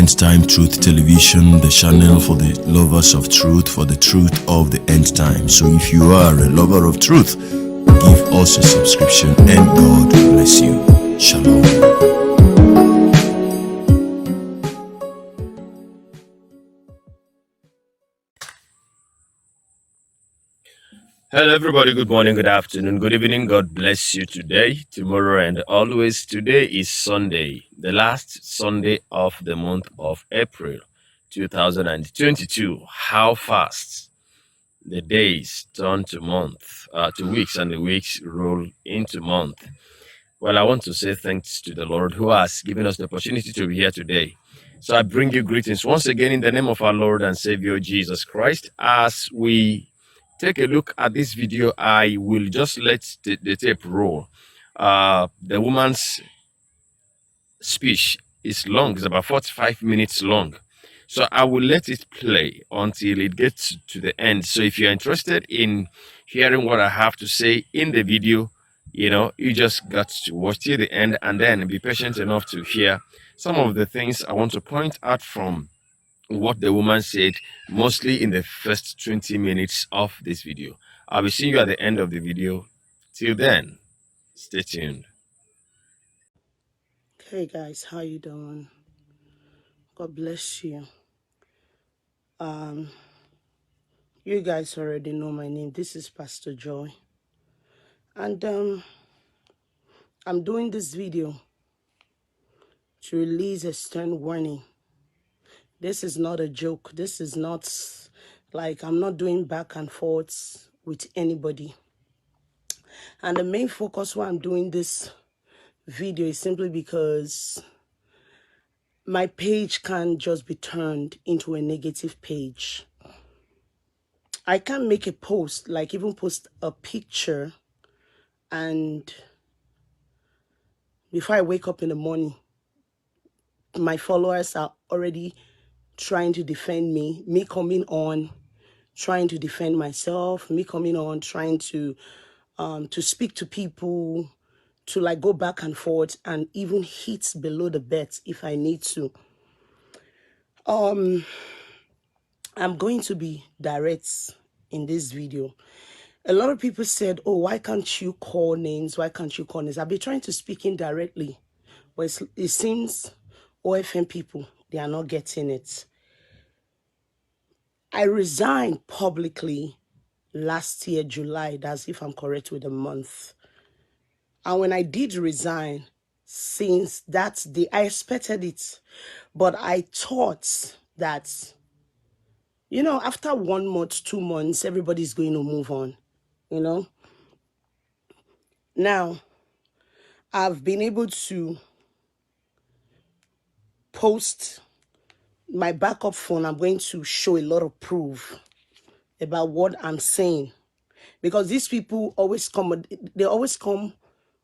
End Time Truth Television, the channel for the lovers of truth, for the truth of the end time. So if you are a lover of truth, give us a subscription and God bless you. Shalom. Hello, everybody. Good morning, good afternoon, good evening. God bless you today, tomorrow, and always. Today is Sunday, the last Sunday of the month of April 2022. How fast the days turn to to weeks, and the weeks roll into month. Well, I want to say thanks to the Lord who has given us the opportunity to be here today. So I bring you greetings once again in the name of our Lord and Savior Jesus Christ. As we take a look at this video, I will just let the tape roll. The woman's speech is long, it's about 45 minutes long. So I will let it play until it gets to the end. So if you're interested in hearing what I have to say in the video, you just got to watch till the end and then be patient enough to hear some of the things I want to point out from what the woman said, mostly in the first 20 minutes of this video. I'll be seeing you at the end of the video. Till then, stay tuned. Hey guys, how you doing? God bless you. You guys already know my name. This is Pastor Joy. And I'm doing this video to release a stern warning. This is not a joke. This is not like I'm not doing back and forths with anybody. And the main focus why I'm doing this video is simply because my page can't just be turned into a negative page. I can't make a post, like even post a picture, and before I wake up in the morning, my followers are already trying to defend me coming on, trying to defend myself, me coming on, trying to speak to people, to like go back and forth and even hit below the belt if I need to. I'm going to be direct in this video. A lot of people said, oh, why can't you call names? Why can't you call names? I've been trying to speak indirectly, but it seems OFM people, they are not getting it. I resigned publicly last year, July. That's if I'm correct with the month. And when I did resign, since that day, I expected it. But I thought that, after 1 month, 2 months, everybody's going to move on, Now, I've been able to post my backup phone. I'm going to show a lot of proof about what I'm saying. Because these people always come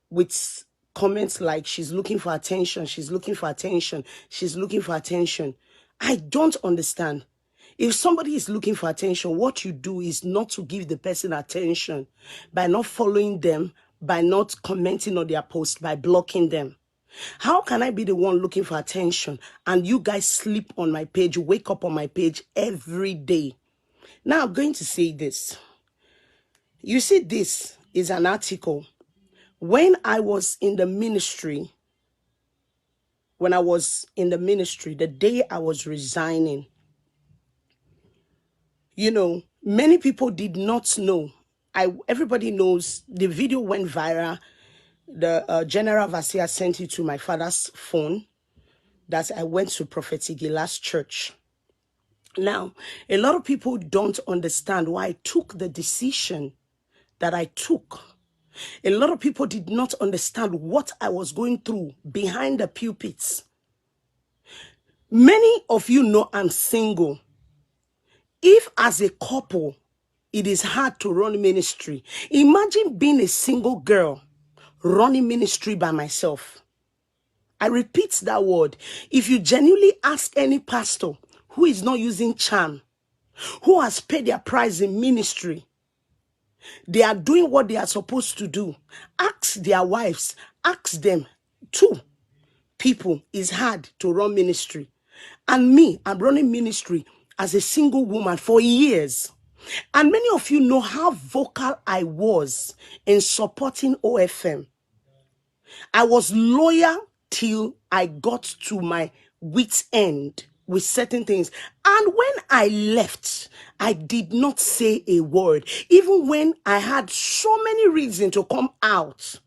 with comments like, she's looking for attention, she's looking for attention, she's looking for attention. I don't understand. If somebody is looking for attention, what you do is not to give the person attention by not following them, by not commenting on their post, by blocking them. How can I be the one looking for attention and you guys sleep on my page, wake up on my page every day? Now I'm going to say this. You see, this is an article. When I was in the ministry, the day I was resigning, many people did not know. Everybody knows the video went viral. The General Vasia sent it to my father's phone that I went to Prophetic Gilas Church. Now, a lot of people don't understand why I took the decision that I took. A lot of people did not understand what I was going through behind the pulpits. Many of you know I'm single. If as a couple, it is hard to run ministry, imagine being a single girl running ministry by myself. I repeat that word. If you genuinely ask any pastor who is not using charm, who has paid their price in ministry, they are doing what they are supposed to do. Ask their wives, ask them. 2 people, it's hard to run ministry. And me, I'm running ministry as a single woman for years. And many of you know how vocal I was in supporting OFM. I was loyal till I got to my wit's end with certain things. And when I left, I did not say a word. Even when I had so many reasons to come out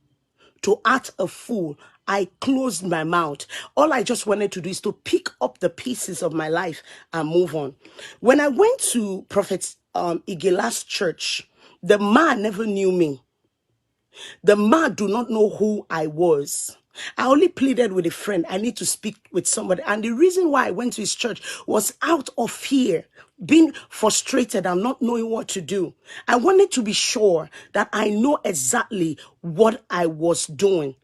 to act a fool, I closed my mouth. All I just wanted to do is to pick up the pieces of my life and move on. When I went to Prophet Igela's church, the man never knew me. The man do not know who I was. I only pleaded with a friend. I need to speak with somebody. And the reason why I went to his church was out of fear, being frustrated and not knowing what to do. I wanted to be sure that I know exactly what I was doing.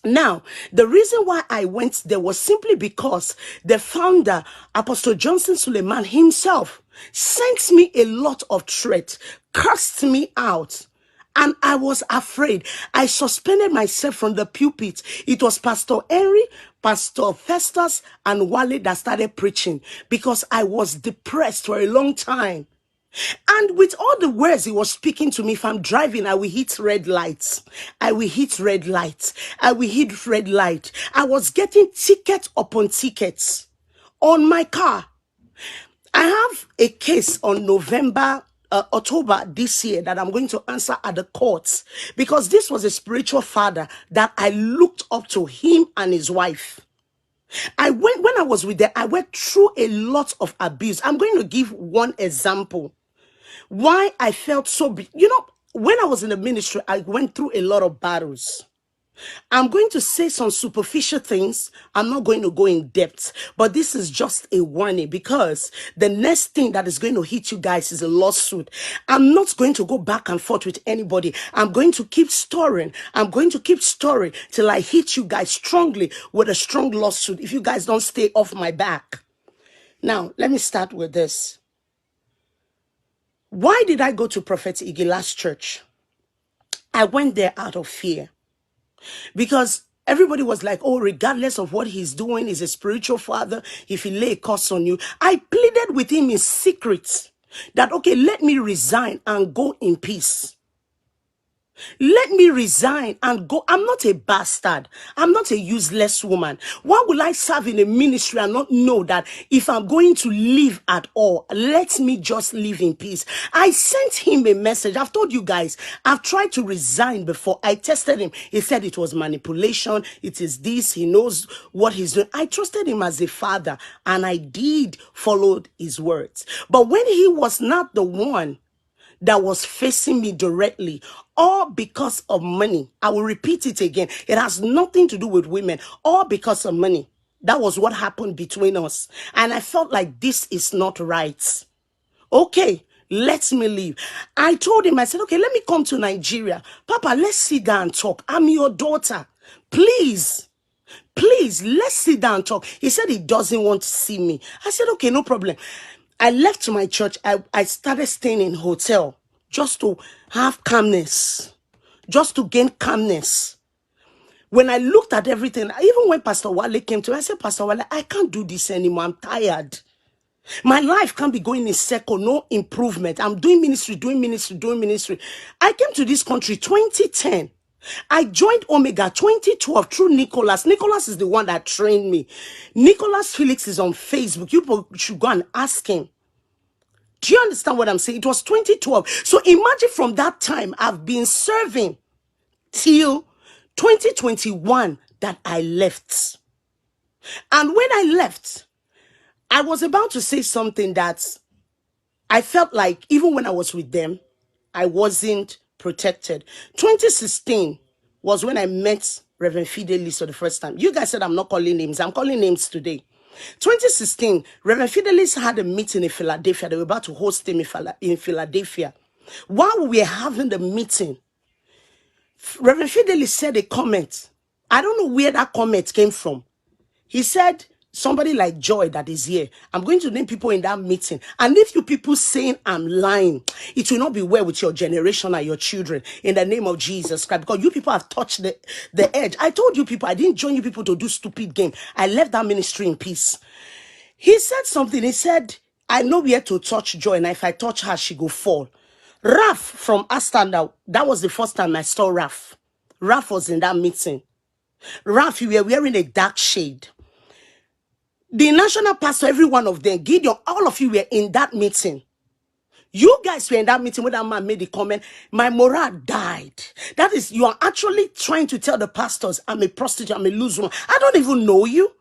Now, the reason why I went there was simply because the founder, Apostle Johnson Suleman himself, sent me a lot of threats, cursed me out. And I was afraid. I suspended myself from the pulpit. It was Pastor Henry, Pastor Festus, and Wale that started preaching because I was depressed for a long time. And with all the words he was speaking to me, if I'm driving, I will hit red lights. I will hit red lights. I will hit red light. I was getting ticket upon tickets on my car. I have a case on October this year that I'm going to answer at the courts because this was a spiritual father that I looked up to, him and his wife. When I was with them, I went through a lot of abuse. I'm going to give one example. Why I felt so big. When I was in the ministry, I went through a lot of battles. I'm going to say some superficial things. I'm not going to go in depth, but this is just a warning because the next thing that is going to hit you guys is a lawsuit. I'm not going to go back and forth with anybody. I'm going to keep storing. I'm going to keep storing till I hit you guys strongly with a strong lawsuit if you guys don't stay off my back. Now, let me start with this. Why did I go to Prophet Igela's church? I went there out of fear because everybody was like, oh, regardless of what he's doing, he's a spiritual father. If he lay a curse on you, I pleaded with him in secret that, okay, let me resign and go in peace. Let me resign and go. I'm not a bastard. I'm not a useless woman. Why will I serve in a ministry and not know that if I'm going to leave at all, let me just live in peace? I sent him a message. I've told you guys, I've tried to resign before. I tested him. He said it was manipulation. It is this. He knows what he's doing. I trusted him as a father and I did follow his words. But when he was not the one that was facing me directly, all because of money. I will repeat it again. It has nothing to do with women, all because of money. That was what happened between us. And I felt like this is not right. Okay, let me leave. I told him, I said, okay, let me come to Nigeria. Papa, let's sit down and talk. I'm your daughter. Please, let's sit down and talk. He said he doesn't want to see me. I said, okay, no problem. I left my church. I started staying in hotel just to have calmness, just to gain calmness. When I looked at everything, even when Pastor Wale came to me, I said, Pastor Wale, I can't do this anymore. I'm tired. My life can't be going in circle, no improvement. I'm doing ministry, doing ministry, doing ministry. I came to this country 2010. I joined Omega 2012 through Nicholas. Nicholas is the one that trained me. Nicholas Felix is on Facebook. You people should go and ask him. Do you understand what I'm saying? It was 2012. So imagine from that time, I've been serving till 2021 that I left. And when I left, I was about to say something that I felt like even when I was with them, I wasn't protected. 2016 was when I met Reverend Fidelis for the first time. You guys said I'm not calling names. I'm calling names today. 2016, Reverend Fidelis had a meeting in Philadelphia. They were about to host him in Philadelphia. While we were having the meeting, Reverend Fidelis said a comment. I don't know where that comment came from. He said, somebody like Joy that is here, I'm going to name people in that meeting. And if you people saying I'm lying, it will not be well with your generation and your children in the name of Jesus Christ. Because you people have touched the edge. I told you people, I didn't join you people to do stupid game. I left that ministry in peace. He said something. He said, I know where to touch Joy, and if I touch her, she go fall. Raf from Astanda, that was the first time I saw Raf. Raf was in that meeting. Raf, you were wearing a dark shade. The national pastor, every one of them, Gideon, all of you were in that meeting. You guys were in that meeting when that man made the comment, my morale died. That is, you are actually trying to tell the pastors, I'm a prostitute, I'm a loose woman. I don't even know you.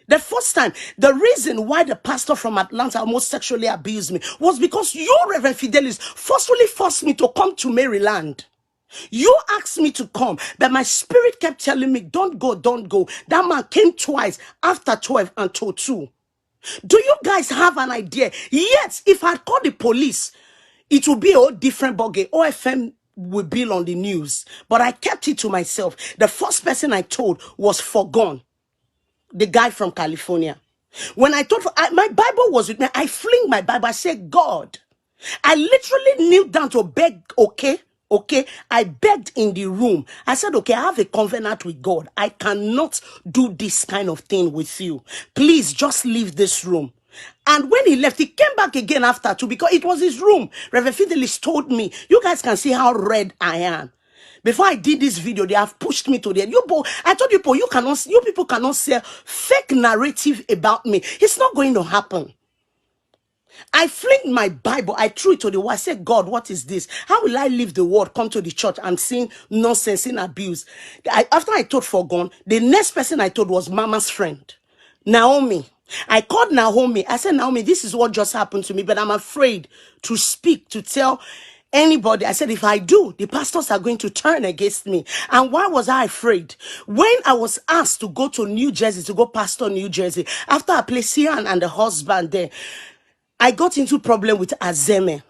The first time, the reason why the pastor from Atlanta almost sexually abused me was because you, Reverend Fidelis, forcefully forced me to come to Maryland. You asked me to come, but my spirit kept telling me, don't go, don't go. That man came twice after 12 and till 2. Do you guys have an idea? Yes, if I called the police, it would be a whole different ballgame. OFM would be on the news, but I kept it to myself. The first person I told was Forgone, the guy from California. When I told, my Bible was with me, I fling my Bible. I said, God, I literally knelt down to beg, okay? Okay, I begged in the room. I said, okay, I have a covenant with God. I cannot do this kind of thing with you. Please just leave this room. And when he left, he came back again after too, because it was his room. Reverend Fidelis told me, you guys can see how red I am. Before I did this video, they have pushed me to the end. I told you, you people cannot say fake narrative about me. It's not going to happen. I flinged my Bible. I threw it to the wall. I said, God, what is this? How will I leave the world, come to the church? I'm seeing nonsense, seeing abuse. After I told Forgone, the next person I told was Mama's friend, Naomi. I called Naomi. I said, Naomi, this is what just happened to me, but I'm afraid to speak, to tell anybody. I said, if I do, the pastors are going to turn against me. And why was I afraid? When I was asked to go to New Jersey, to go pastor New Jersey, after I placed Sian and the husband there, I got into problem with Azeme.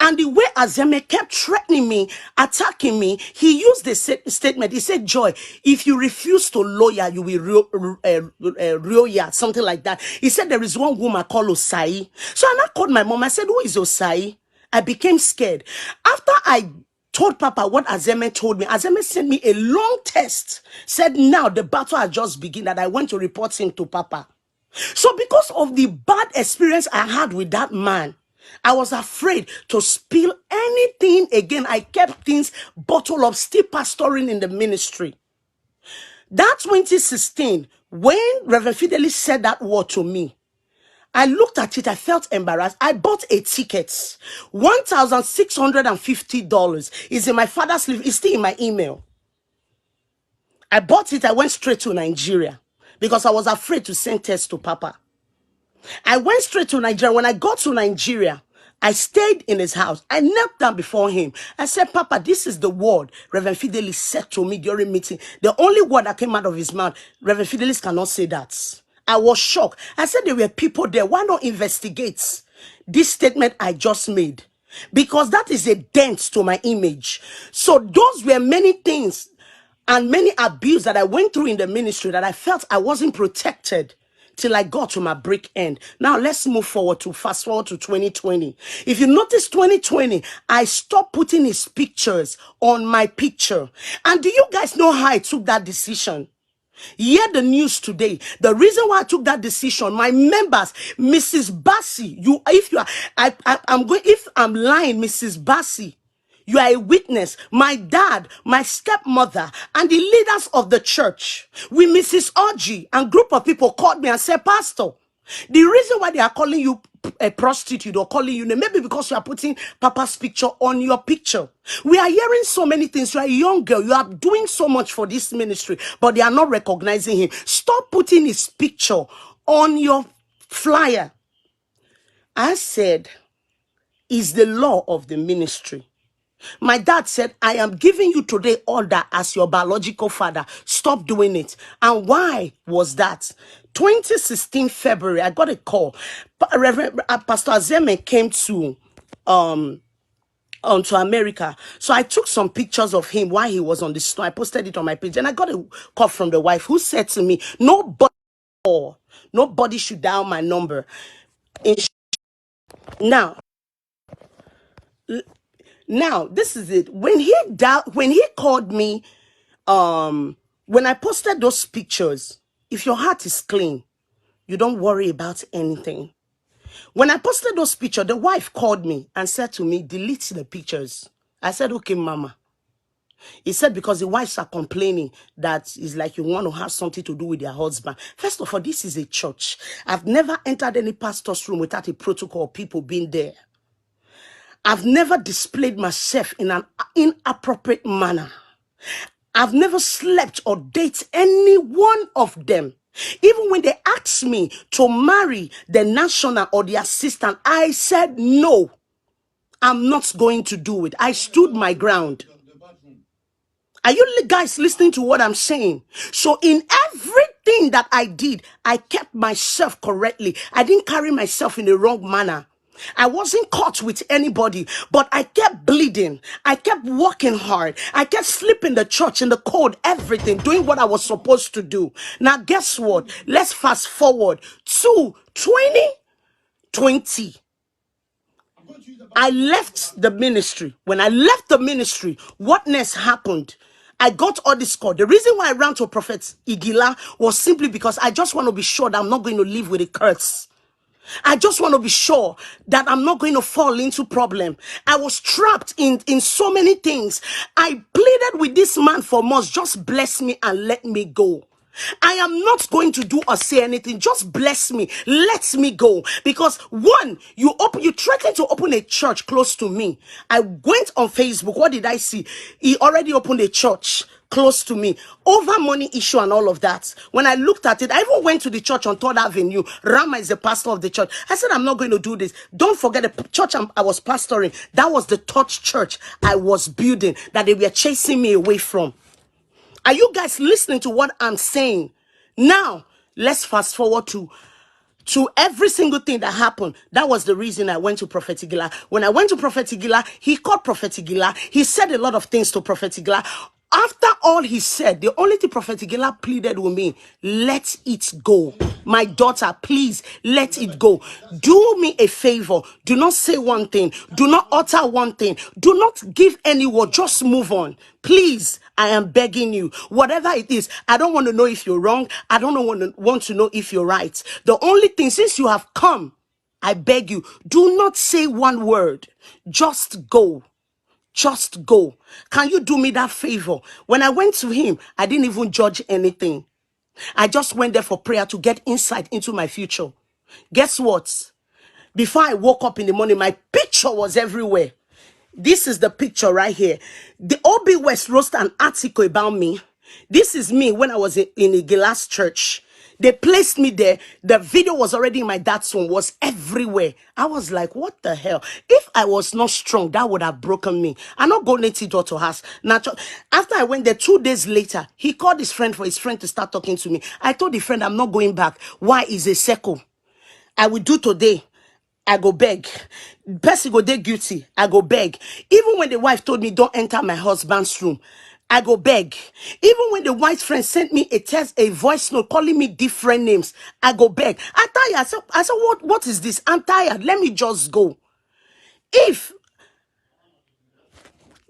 And the way Azeme kept threatening me, attacking me, he used the statement. He said, Joy, if you refuse to lawyer, you will lawyer, something like that. He said, there is one woman called Osai. So I called my mom. I said, who is Osai? I became scared. After I told Papa what Azeme told me, Azeme sent me a long text. Said, now the battle has just begun, that I went to report him to Papa. So because of the bad experience I had with that man, I was afraid to spill anything again. I kept things bottled up, still pastoring in the ministry. That 2016, when Reverend Fidelis said that word to me, I looked at it, I felt embarrassed. I bought a ticket, $1,650. It's in my father's sleeve, it's still in my email. I bought it, I went straight to Nigeria because I was afraid to send text to Papa. I went straight to Nigeria. When I got to Nigeria, I stayed in his house. I knelt down before him. I said, Papa, this is the word Reverend Fidelis said to me during meeting. The only word that came out of his mouth, Reverend Fidelis cannot say that. I was shocked. I said, there were people there. Why not investigate this statement I just made? Because that is a dent to my image. So those were many things and many abuse that I went through in the ministry that I felt I wasn't protected till I got to my break end. Now let's move forward to fast forward to 2020. If you notice 2020, I stopped putting his pictures on my picture. And do you guys know how I took that decision? Hear the news today. The reason why I took that decision, my members, Mrs. Bassi, if I'm lying, Mrs. Bassi, you are a witness. My dad, my stepmother, and the leaders of the church, with Mrs. Orji and group of people called me and said, Pastor, the reason why they are calling you a prostitute or calling you name, maybe because you are putting Papa's picture on your picture. We are hearing so many things. You are a young girl. You are doing so much for this ministry, but they are not recognizing him. Stop putting his picture on your flyer. I said, is the law of the ministry. My dad said, I am giving you today order as your biological father. Stop doing it. And why was that? 2016 February, I got a call. Pastor Azeme came to to America. So I took some pictures of him while he was on the snow. I posted it on my page. And I got a call from the wife who said to me, nobody should dial my number. Now, now this is it. When he called me, when I posted those pictures, if your heart is clean, You don't worry about anything. When I posted those pictures, the wife called me and said to me, delete the pictures. I said, okay, mama. He said, because the wives are complaining that it's like you want to have something to do with their husband. First of all, this is a church. I've never entered any pastor's room without a protocol of people being there. I've never displayed myself in an inappropriate manner. I've never slept or dated any one of them. Even when they asked me to marry the national or the assistant, I said no. I'm not going to do it. I stood my ground. Are you guys listening to what I'm saying? So in everything that I did, I kept myself correctly. I didn't carry myself in the wrong manner. I wasn't caught with anybody, but I kept bleeding. I kept working hard. I kept sleeping in the church, in the cold, everything, doing what I was supposed to do. Now, guess what? Let's fast forward to 2020. I left the ministry. When I left the ministry, what next happened? I got all this call. The reason why I ran to Prophet Igila was simply because I just want to be sure that I'm not going to live with a curse. I just want to be sure that I'm not going to fall into problem. I was trapped in so many things. I pleaded with this man for months, just bless me and let me go. I am not going to do or say anything. Just bless me. Let me go. Because one, you threatened to open a church close to me. I went on Facebook. What did I see? He already opened a church close to me over money issue and all of that. When I looked at it, I even went to the church on 3rd Avenue. Rama is the pastor of the church. I said, I'm not going to do this. Don't forget the church I was pastoring. That was the third church I was building that they were chasing me away from. Are you guys listening to what I'm saying? Now, let's fast forward to every single thing that happened. That was the reason I went to Prophet Igila. When I went to Prophet Igila, he called Prophet Igila. He said a lot of things to Prophet Igila. After all he said, the only thing Prophet Igila pleaded with me, let it go. My daughter, please let it go. Do me a favor. Do not say one thing. Do not utter one thing. Do not give any word. Just move on. Please, I am begging you. Whatever it is, I don't want to know if you're wrong. I don't want to know if you're right. The only thing, since you have come, I beg you, do not say one word. Just go. Just go. Can you do me that favor? When I went to him, I didn't even judge anything. I just went there for prayer to get insight into my future. Guess what? Before I woke up in the morning, my picture was everywhere. This is the picture right here. The OB West wrote an article about me. This is me when I was in a Gilas church. They placed me there. The video was already in my dad's phone, was everywhere. I was like, what the hell? If I was not strong, that would have broken me. I'm not going to daughter house. After I went there 2 days later, he called his friend for his friend to start talking to me. I told the friend, I'm not going back. Why is a circle? I will do today. I go beg. Person go dey guilty. I go beg. Even when the wife told me don't enter my husband's room, I go beg. Even when the white friend sent me a text, a voice note calling me different names, I go beg. I'm tired. I said, what is this? I'm tired. Let me just go. If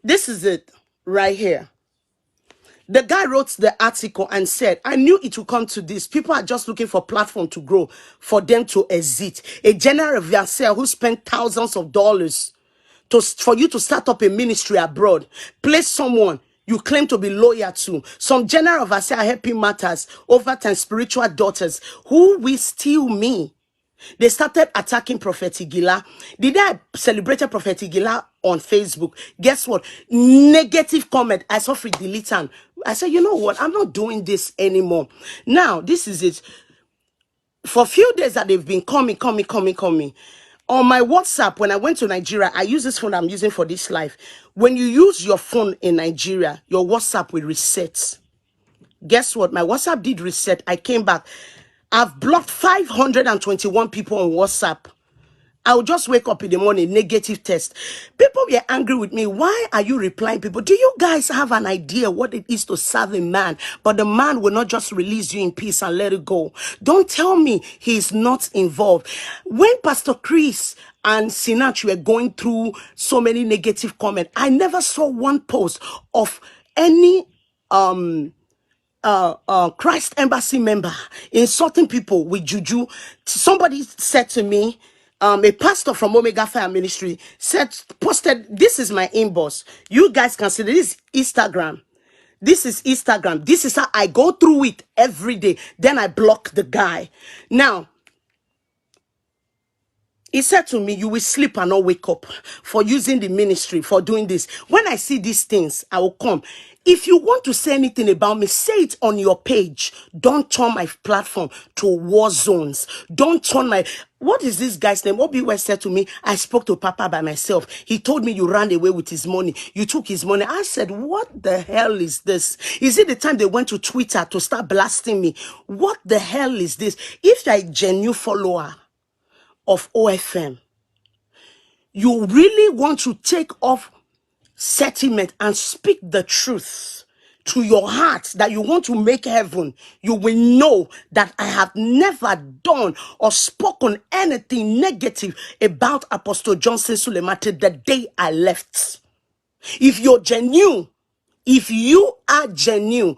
this is it right here. The guy wrote the article and said, I knew it would come to this. People are just looking for platform to grow, for them to exit. A general of yourself who spent thousands of dollars for you to start up a ministry abroad, place someone you claim to be loyal to. Some general of us are helping matters over 10 spiritual daughters who will steal me. They started attacking Prophet Igila. The day I celebrated Prophet Igila on Facebook, guess what? Negative comment. I saw free delete and I said, you know what? I'm not doing this anymore. Now, this is it. For a few days that they've been coming. On my WhatsApp, when I went to Nigeria, I use this phone I'm using for this life. When you use your phone in Nigeria, your WhatsApp will reset. Guess what? My WhatsApp did reset. I came back. I've blocked 521 people on WhatsApp. I'll just wake up in the morning, negative test. People were angry with me. Why are you replying people? Do you guys have an idea what it is to serve a man? But the man will not just release you in peace and let it go. Don't tell me he's not involved. When Pastor Chris and Sinach were going through so many negative comments, I never saw one post of any Christ Embassy member insulting people with juju. Somebody said to me, a pastor from Omega Fire Ministry said, posted, this is my inbox. You guys can see this Instagram. This is Instagram. This is how I go through it every day. Then I block the guy. Now, he said to me, you will sleep and not wake up for using the ministry, for doing this. When I see these things, I will come. If you want to say anything about me, say it on your page. Don't turn my platform to war zones. Don't turn my... What is this guy's name? Obi West said to me, I spoke to Papa by myself. He told me you ran away with his money. You took his money. I said, what the hell is this? Is it the time they went to Twitter to start blasting me? What the hell is this? If you're a genuine follower of OFM, you really want to take off settlement and speak the truth to your heart, that you want to make heaven, you will know that I have never done or spoken anything negative about Apostle Johnson Suleman till the day I left. If you're genuine, if you are genuine,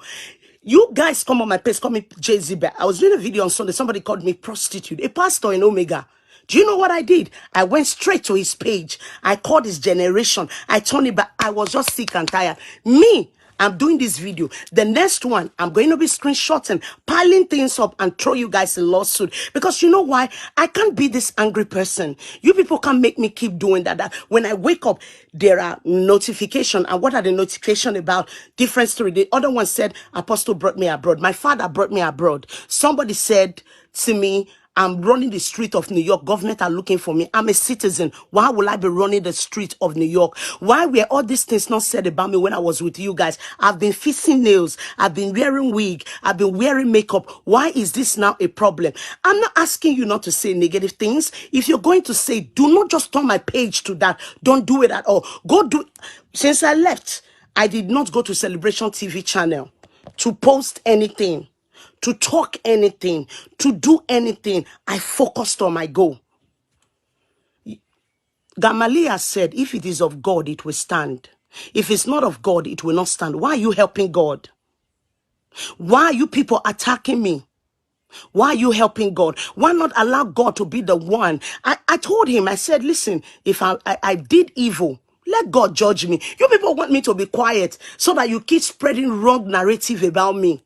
you guys come on my page, call me Jay-Z Bear. I was doing a video on Sunday. Somebody called me prostitute, a pastor in Omega. Do you know what I did? I went straight to his page. I called his generation. I turned it back. I was just sick and tired. Me, I'm doing this video. The next one, I'm going to be screenshotting, piling things up and throw you guys a lawsuit. Because you know why? I can't be this angry person. You people can't make me keep doing that. When I wake up, there are notifications. And what are the notifications about? Different story. The other one said, Apostle brought me abroad. My father brought me abroad. Somebody said to me, I'm running the street of New York. Government are looking for me. I'm a citizen. Why will I be running the street of New York? Why were all these things not said about me when I was with you guys? I've been fixing nails. I've been wearing wig. I've been wearing makeup. Why is this now a problem? I'm not asking you not to say negative things. If you're going to say, do not just turn my page to that. Don't do it at all. Go do. Since I left, I did not go to Celebration TV channel to post anything, to talk anything, to do anything. I focused on my goal. Gamaliel said, if it is of God, it will stand. If it's not of God, it will not stand. Why are you helping God? Why are you people attacking me? Why are you helping God? Why not allow God to be the one? I told him, I said, listen, if I did evil, let God judge me. You people want me to be quiet so that you keep spreading wrong narrative about me.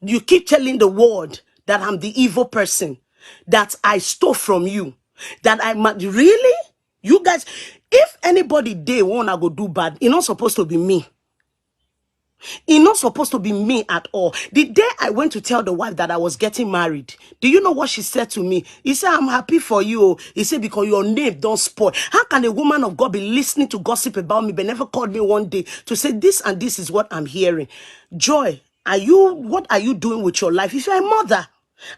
You keep telling the world that I'm the evil person, that I stole from you, that I might really? You guys, if anybody day wanna go do bad, it's not supposed to be me. It's not supposed to be me at all. The day I went to tell the wife that I was getting married, do you know what she said to me? He said, I'm happy for you. He said, because your name don't spoil. How can a woman of God be listening to gossip about me but never called me one day to say this and this is what I'm hearing? Joy, what are you doing with your life? If you're a mother,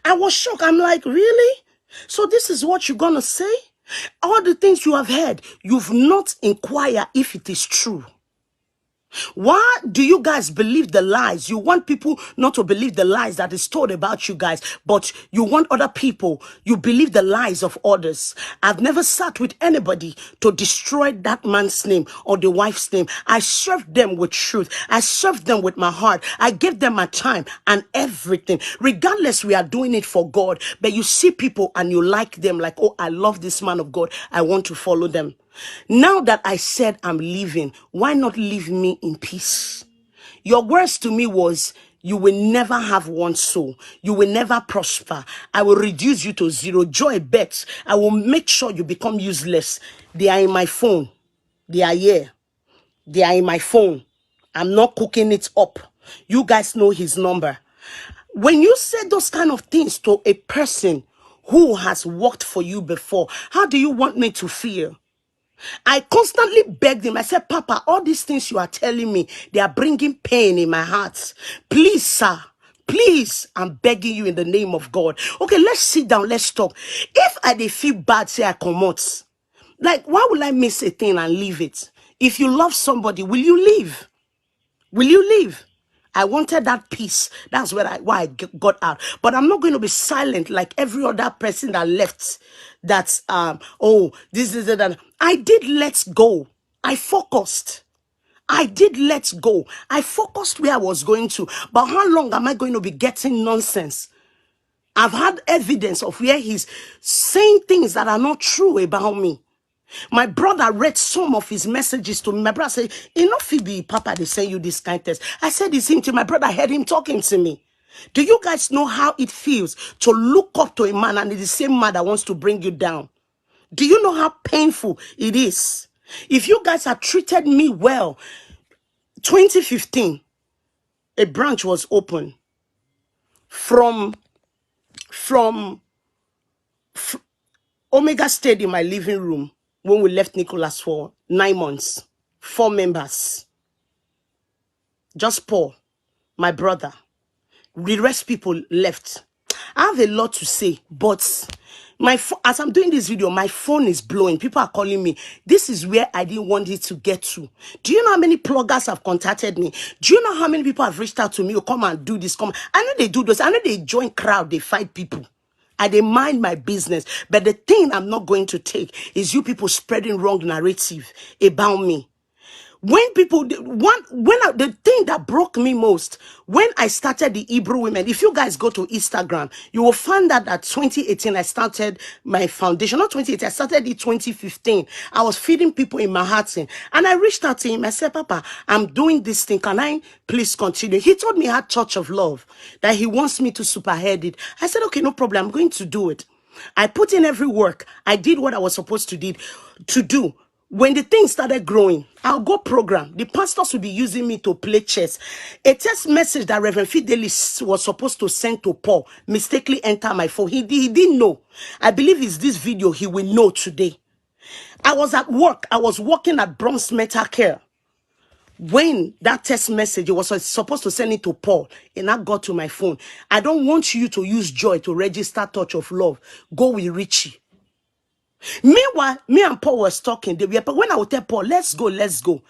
I was shocked. I'm like, really? So this is what you're gonna say? All the things you have heard, you've not inquired if it is true. Why do you guys believe the lies? You want people not to believe the lies that is told about you guys, but you want other people, you believe the lies of others. I've never sat with anybody to destroy that man's name or the wife's name. I served them with truth. I served them with my heart. I gave them my time and everything. Regardless, we are doing it for God. But you see people and you like them like, oh, I love this man of God. I want to follow them. Now that I said I'm leaving, why not leave me in peace? Your words to me was, you will never have one soul. You will never prosper. I will reduce you to zero. Joy bets. I will make sure you become useless. They are in my phone. They are here. They are in my phone. I'm not cooking it up. You guys know his number. When you say those kind of things to a person who has worked for you before, how do you want me to feel? I constantly begged him. I said, Papa, all these things you are telling me, they are bringing pain in my heart. Please, sir. Please, I'm begging you in the name of God. Okay, let's sit down. Let's talk. If I dey feel bad, say I come out. Like, why will I miss a thing and leave it? If you love somebody, will you leave? Will you leave? I wanted that peace. That's why I got out. But I'm not going to be silent like every other person that left. That's oh, this is that. I did let go. I focused. I did let go. I focused where I was going to. But how long am I going to be getting nonsense? I've had evidence of where he's saying things that are not true about me. My brother read some of his messages to me. My brother said, enough, Phoebe, Papa, they send you this kind of test. I said it's him to my brother. I heard him talking to me. Do you guys know how it feels to look up to a man and it's the same man that wants to bring you down? Do you know how painful it is? If you guys had treated me well, 2015, a branch was open from Omega stayed in my living room when we left Nicholas for 9 months. 4 members. Just Paul, my brother. The rest people left. I have a lot to say, but as I'm doing this video, my phone is blowing. People are calling me. This is where I didn't want it to get to. Do you know how many bloggers have contacted me? Do you know how many people have reached out to me? Oh, come and do this. Come. I know they do this. I know they join crowd. They fight people. I dey mind my business. But the thing I'm not going to take is you people spreading wrong narrative about me. When people, the thing that broke me most, when I started the Hebrew women, if you guys go to Instagram, you will find out that 2018, I started my foundation. Not 2018, I started it 2015. I was feeding people in Manhattan. And I reached out to him. I said, Papa, I'm doing this thing. Can I please continue? He told me he had Church of Love, that he wants me to superhead it. I said, okay, no problem. I'm going to do it. I put in every work. I did what I was supposed to do. When the thing started growing, I'll go program. The pastors will be using me to play chess. A text message that Reverend Fidelis was supposed to send to Paul mistakenly entered my phone. He didn't know. I believe it's this video he will know today. I was at work. I was working at Bronx Metal Care. When that text message, it was supposed to send it to Paul, and I got to my phone. I don't want you to use Joy to register Touch of Love. Go with Richie. Meanwhile, me and Paul was talking. But when I would tell Paul, let's go,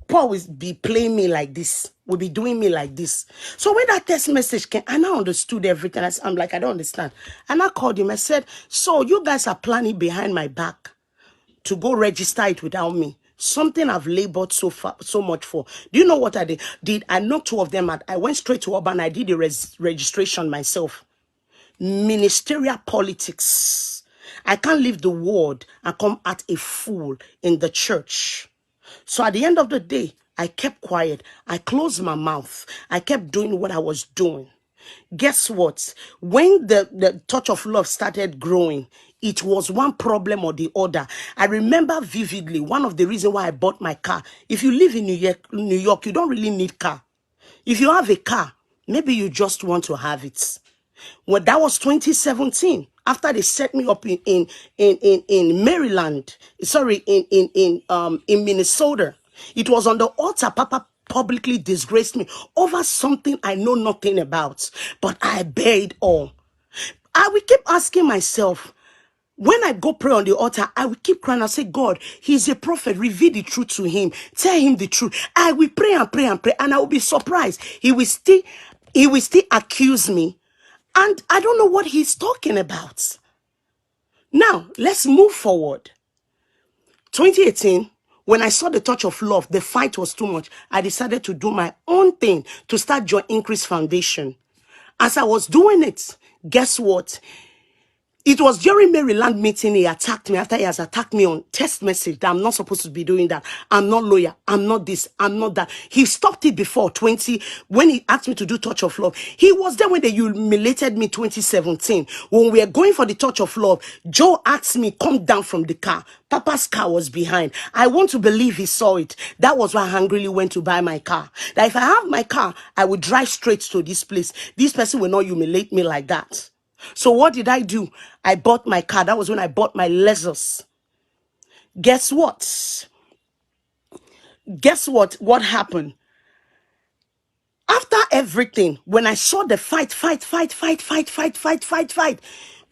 Paul will be playing me like this, will be doing me like this. So when that text message came, I now understood everything. I'm like, I don't understand. And I called him. I said, so you guys are planning behind my back to go register it without me. Something I've labored so much for. Do you know what I did? I knocked 2 of them out. I went straight to Urban. I did the registration myself. Ministerial politics. I can't leave the word and come at a fool in the church. So at the end of the day, I kept quiet. I closed my mouth. I kept doing what I was doing. Guess what? When the Touch of Love started growing, it was one problem or the other. I remember vividly one of the reasons why I bought my car. If you live in New York, you don't really need car. If you have a car, maybe you just want to have it. Well, that was 2017. After they set me up in Maryland, sorry, in Minnesota. It was on the altar. Papa publicly disgraced me over something I know nothing about, but I bear it all. I will keep asking myself, when I go pray on the altar, I will keep crying. I say, God, he's a prophet. Reveal the truth to him. Tell him the truth. I will pray and pray and pray, and I will be surprised. He will still accuse me. And I don't know what he's talking about. Now, let's move forward. 2018, when I saw the Touch of Love, the fight was too much. I decided to do my own thing to start Joy Increase Foundation. As I was doing it, guess what? It was during Maryland meeting he attacked me after he has attacked me on text message that I'm not supposed to be doing that. I'm not lawyer. I'm not this. I'm not that. He stopped it before 20 when he asked me to do Touch of Love. He was there when they humiliated me 2017. When we were going for the Touch of Love, Joe asked me, come down from the car. Papa's car was behind. I want to believe he saw it. That was why I angrily went to buy my car. That if I have my car, I would drive straight to this place. This person will not humiliate me like that. So what did I do? I bought my car. That was when I bought my Lexus. Guess what? Guess what? What happened? After everything, when I saw the fight,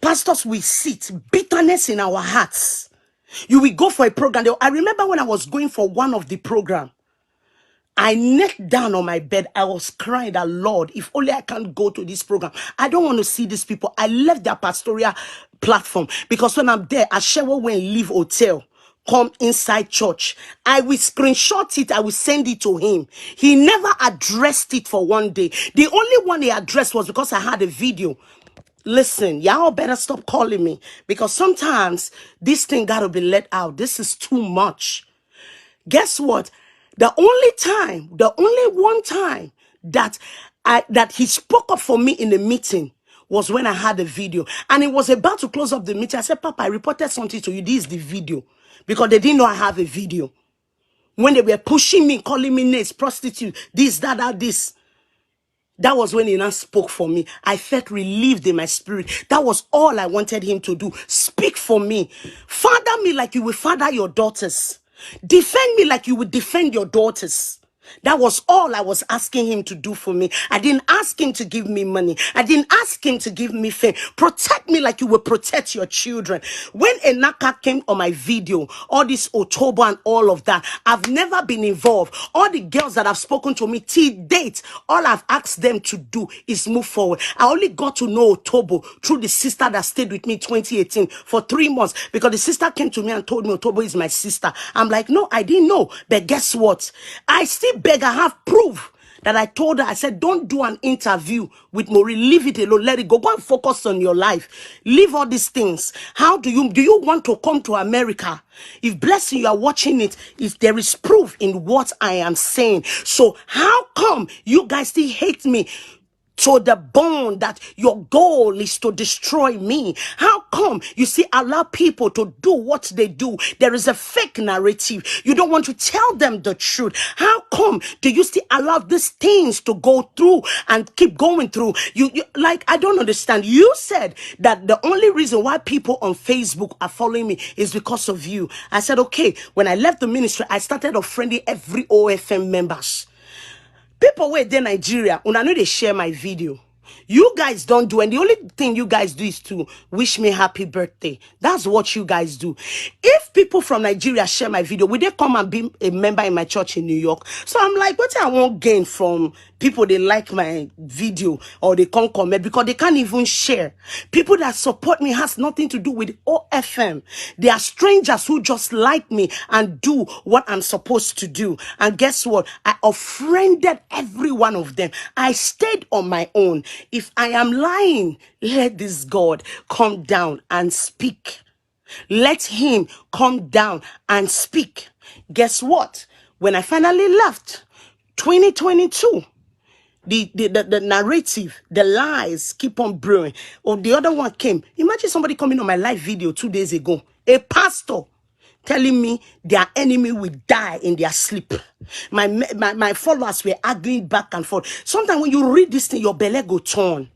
pastors will sit, bitterness in our hearts. You will go for a program. I remember when I was going for one of the program, I knelt down on my bed. I was crying that, Lord, if only I can't go to this program. I don't want to see these people. I left their pastoral platform because when I'm there, I shall go and leave hotel. come inside church. I will screenshot it. I will send it to him. He never addressed it for one day. The only one he addressed was because I had a video. Listen, y'all better stop calling me, because sometimes this thing gotta be let out. This is too much. Guess what? The only one time that that he spoke up for me in the meeting was when I had a video. And it was about to close up the meeting. I said, Papa, I reported something to you. This is the video. Because they didn't know I have a video. When they were pushing me, calling me names, prostitute, this, that, this. That was when he now spoke for me. I felt relieved in my spirit. That was all I wanted him to do. Speak for me. Father me like you will father your daughters. Defend me like you would defend your daughters. That was all I was asking him to do for me. I didn't ask him to give me money. I didn't ask him to give me fame. Protect me like you will protect your children. When Enaka came on my video, all this October and all of that, I've never been involved. All the girls that have spoken to me till date, all I've asked them to do is move forward. I only got to know Otobo through the sister that stayed with me in 2018 for 3 months, because the sister came to me and told me Otobo is my sister. I'm like, no, I didn't know. But guess what? I still beg. I have proof that I told her. I said, don't do an interview with Maureen. Leave it alone. Let it go. Go and focus on your life. Leave all these things. How do you want to come to America? If blessing, you are watching it, if there is proof in what I am saying. So how come you guys still hate me to the bone, that your goal is to destroy me? How come you see allow people to do what they do? There is a fake narrative. You don't want to tell them the truth. How come do you still allow these things to go through and keep going through? You like, I don't understand. You said that the only reason why people on Facebook are following me is because of you. I said, okay, when I left the ministry, I started offending every OFM members. People wait in Nigeria, when I know they share my video. You guys don't do, and the only thing you guys do is to wish me happy birthday. That's what you guys do. If people from Nigeria share my video, will they come and be a member in my church in New York? So I'm like, what I won't gain from people they like my video or they can't comment, because they can't even share. People that support me has nothing to do with OFM. They are strangers who just like me and do what I'm supposed to do. And guess what? I offended every one of them. I stayed on my own. If I am lying, let this God come down and speak. Let him come down and speak. Guess what? When I finally left, 2022, the narrative, the lies keep on brewing. Or the other one came. Imagine somebody coming on my live video 2 days ago, a pastor telling me their enemy will die in their sleep. My followers were arguing back and forth. Sometimes when you read this thing, your belly go turn.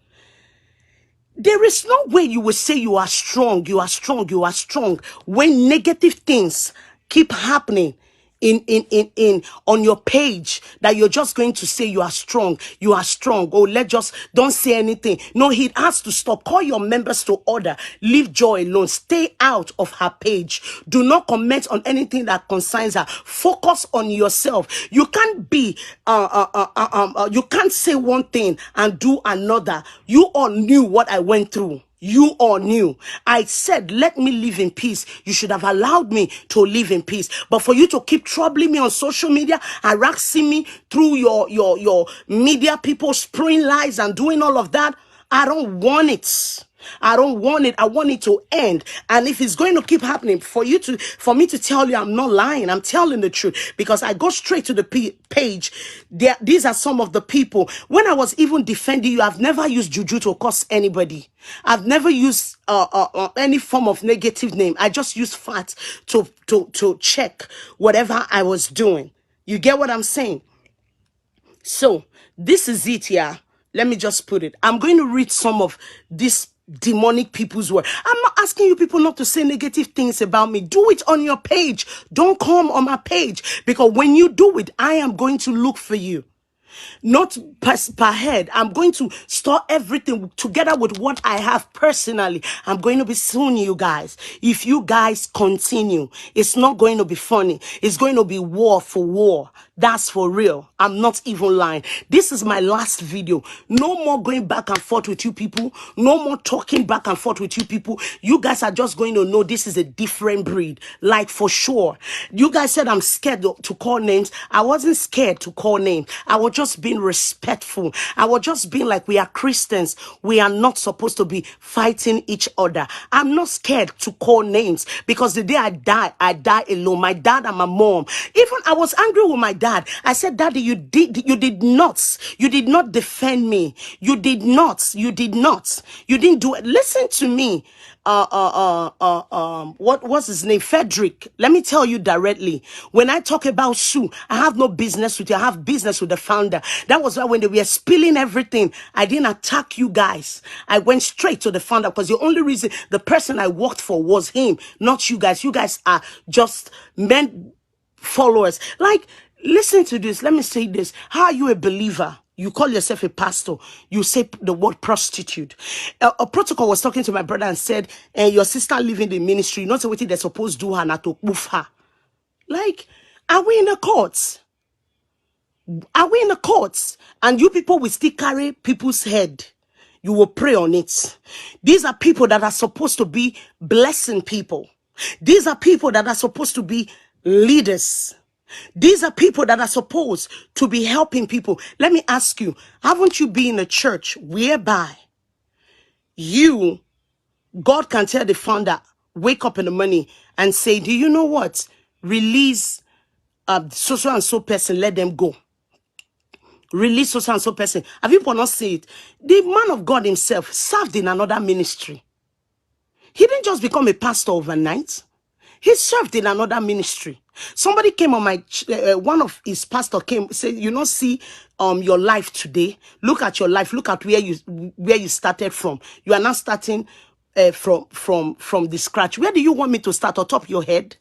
There is no way you will say you are strong, you are strong, you are strong, when negative things keep happening in on your page, that you're just going to say you are strong, you are strong. Oh, don't say anything. No, he has to stop. Call your members to order. Leave Joy alone. Stay out of her page. Do not comment on anything that concerns her. Focus on yourself. You can't be you can't say one thing and do another. You all knew what I went through. You all knew. I said, let me live in peace. You should have allowed me to live in peace. But for you to keep troubling me on social media, harassing me through your media, people spraying lies and doing all of that, I don't want it. I don't want it. I want it to end. And if it's going to keep happening, for me to tell you I'm not lying, I'm telling the truth, because I go straight to the page. These are some of the people. When I was even defending you, I've never used juju to curse anybody. I've never used any form of negative name. I just used facts to check whatever I was doing. You get what I'm saying? So this is it here. Let me just put it. I'm going to read some of this demonic people's word. I'm not asking you people not to say negative things about me. Do it on your page. Don't come on my page, because when you do it, I am going to look for you. Not per head. I'm going to store everything together with what I have personally. I'm going to be suing you guys. If you guys continue, it's not going to be funny. It's going to be war for war. That's for real. I'm not even lying. This is my last video. No more going back and forth with you people. No more talking back and forth with you people. You guys are just going to know this is a different breed. Like for sure. You guys said I'm scared to call names. I wasn't scared to call names. I was just being respectful. I was just being like, we are Christians. We are not supposed to be fighting each other. I'm not scared to call names because the day I die alone. My dad and my mom. Even I was angry with my dad. I said, Daddy, you did not defend me. You didn't do it. Listen to me. What was his name? Frederick. Let me tell you directly. When I talk about Sue, I have no business with you. I have business with the founder. That was why when they were spilling everything, I didn't attack you guys. I went straight to the founder because the only reason the person I worked for was him, not you guys. You guys are just men followers. Like, listen to this. Let me say this. How are you a believer? You call yourself a pastor. You say the word prostitute. A protocol was talking to my brother and said, your sister leaving the ministry, not what they're supposed to do her, not to move her. Like, are we in the courts? Are we in the courts? And you people will still carry people's head. You will pray on it. These are people that are supposed to be blessing people. These are people that are supposed to be leaders. These are people that are supposed to be helping people. Let me ask you, haven't you been in a church whereby God can tell the founder, wake up in the morning and say, do you know what? Release so and so person, let them go. Release so and so person. Have you not seen it? The man of God himself served in another ministry. He didn't just become a pastor overnight. He served in another ministry. Somebody came on my, one of his pastor came, said, you know, see your life today. Look at your life. Look at where you started from. You are now starting from the scratch. Where do you want me to start? On top of your head?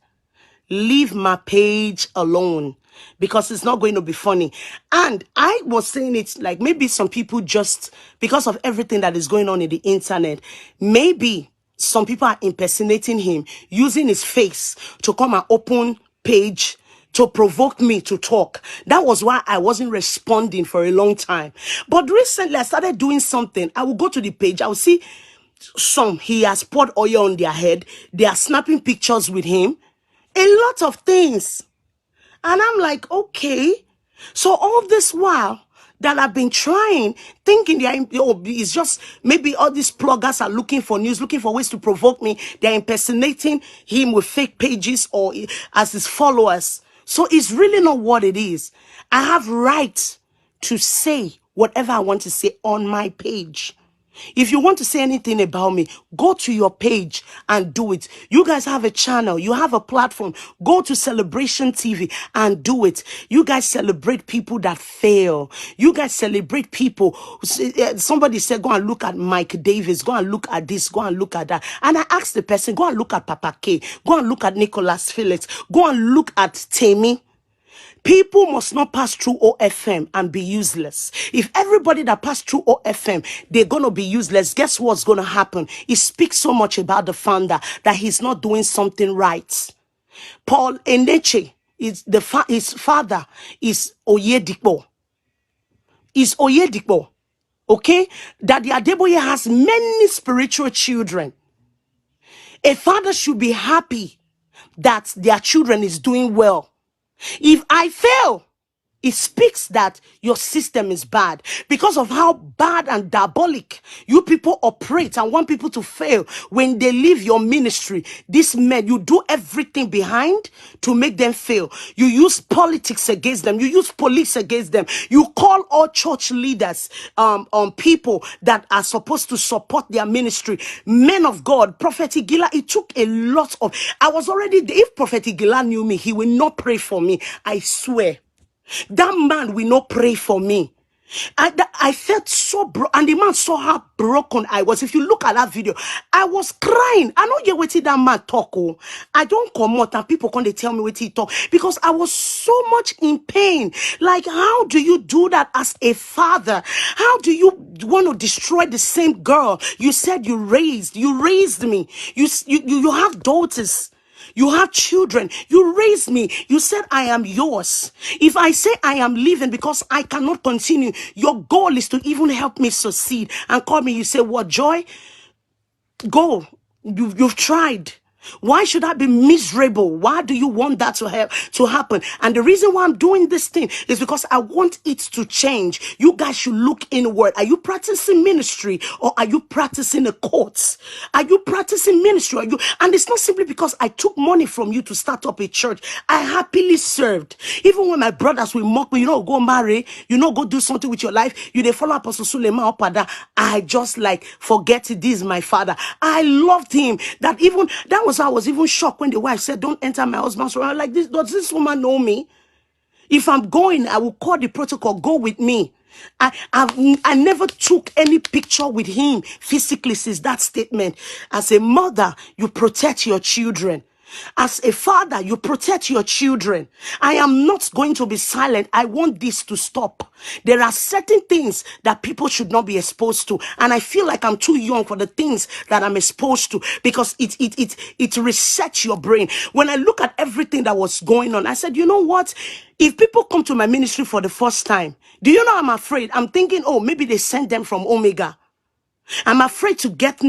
Leave my page alone because it's not going to be funny. And I was saying it like maybe some people just, because of everything that is going on in the internet, maybe some people are impersonating him, using his face to come and open page to provoke me to talk. That was why I wasn't responding for a long time. But recently I started doing something. I will go to the page. I will see some, he has poured oil on their head. They are snapping pictures with him. A lot of things. And I'm like, okay. So all this while that I've been trying, thinking it's just maybe all these bloggers are looking for news, looking for ways to provoke me. They're impersonating him with fake pages or as his followers. So it's really not what it is. I have right to say whatever I want to say on my page. If you want to say anything about me, go to your page and do it. You guys have a channel. You have a platform. Go to Celebration TV and do it. You guys celebrate people that fail. You guys celebrate people. Somebody said, go and look at Mike Davis. Go and look at this. Go and look at that. And I asked the person, go and look at Papa K. Go and look at Nicholas Felix. Go and look at Temi. People must not pass through OFM and be useless. If everybody that passed through OFM, they're going to be useless, guess what's going to happen? It speaks so much about the founder that he's not doing something right. Paul Eneche, his father is Oyedipo. Is Oyedipo. Okay? Daddy Adeboye has many spiritual children. A father should be happy that their children is doing well. If I fail, it speaks that your system is bad because of how bad and diabolic you people operate and want people to fail when they leave your ministry. These men, you do everything behind to make them fail. You use politics against them. You use police against them. You call all church leaders, people that are supposed to support their ministry. Men of God, Prophet Igila, it took a lot of, I was already, if Prophet Igila knew me, he will not pray for me. I swear. That man will not pray for me. I felt so broke, and the man saw how broken I was. If you look at that video, I was crying. I don't get what that man talk. Oh. I don't come out and people come they tell me what he talk because I was so much in pain. Like, how do you do that as a father? How do you want to destroy the same girl you said you raised? You raised me. You have daughters. You have children. You raised me. You said I am yours. If I say I am leaving because I cannot continue, your goal is to even help me succeed. And call me, you say, what, Joy? Go. You've tried. Why should I be miserable? Why do you want that to happen? And the reason why I'm doing this thing is because I want it to change. You guys should look inward. Are you practicing ministry or are you practicing the courts? Are you practicing ministry? Are you? And it's not simply because I took money from you to start up a church. I happily served. Even when my brothers will mock me, go marry, go do something with your life. They follow Apostle Suleman Opada. I just like forget it. This is my father. I loved him. That was I was even shocked when the wife said, "Don't enter my husband's room." I'm like, does this woman know me? If I'm going, I will call the protocol. Go with me. I never took any picture with him physically since that statement. As a mother, you protect your children. As a father, you protect your children. I am not going to be silent. I want this to stop. There are certain things that people should not be exposed to. And I feel like I'm too young for the things that I'm exposed to because it resets your brain. When I look at everything that was going on, I said, you know what? If people come to my ministry for the first time, do you know I'm afraid? I'm thinking, oh, maybe they sent them from Omega. I'm afraid to get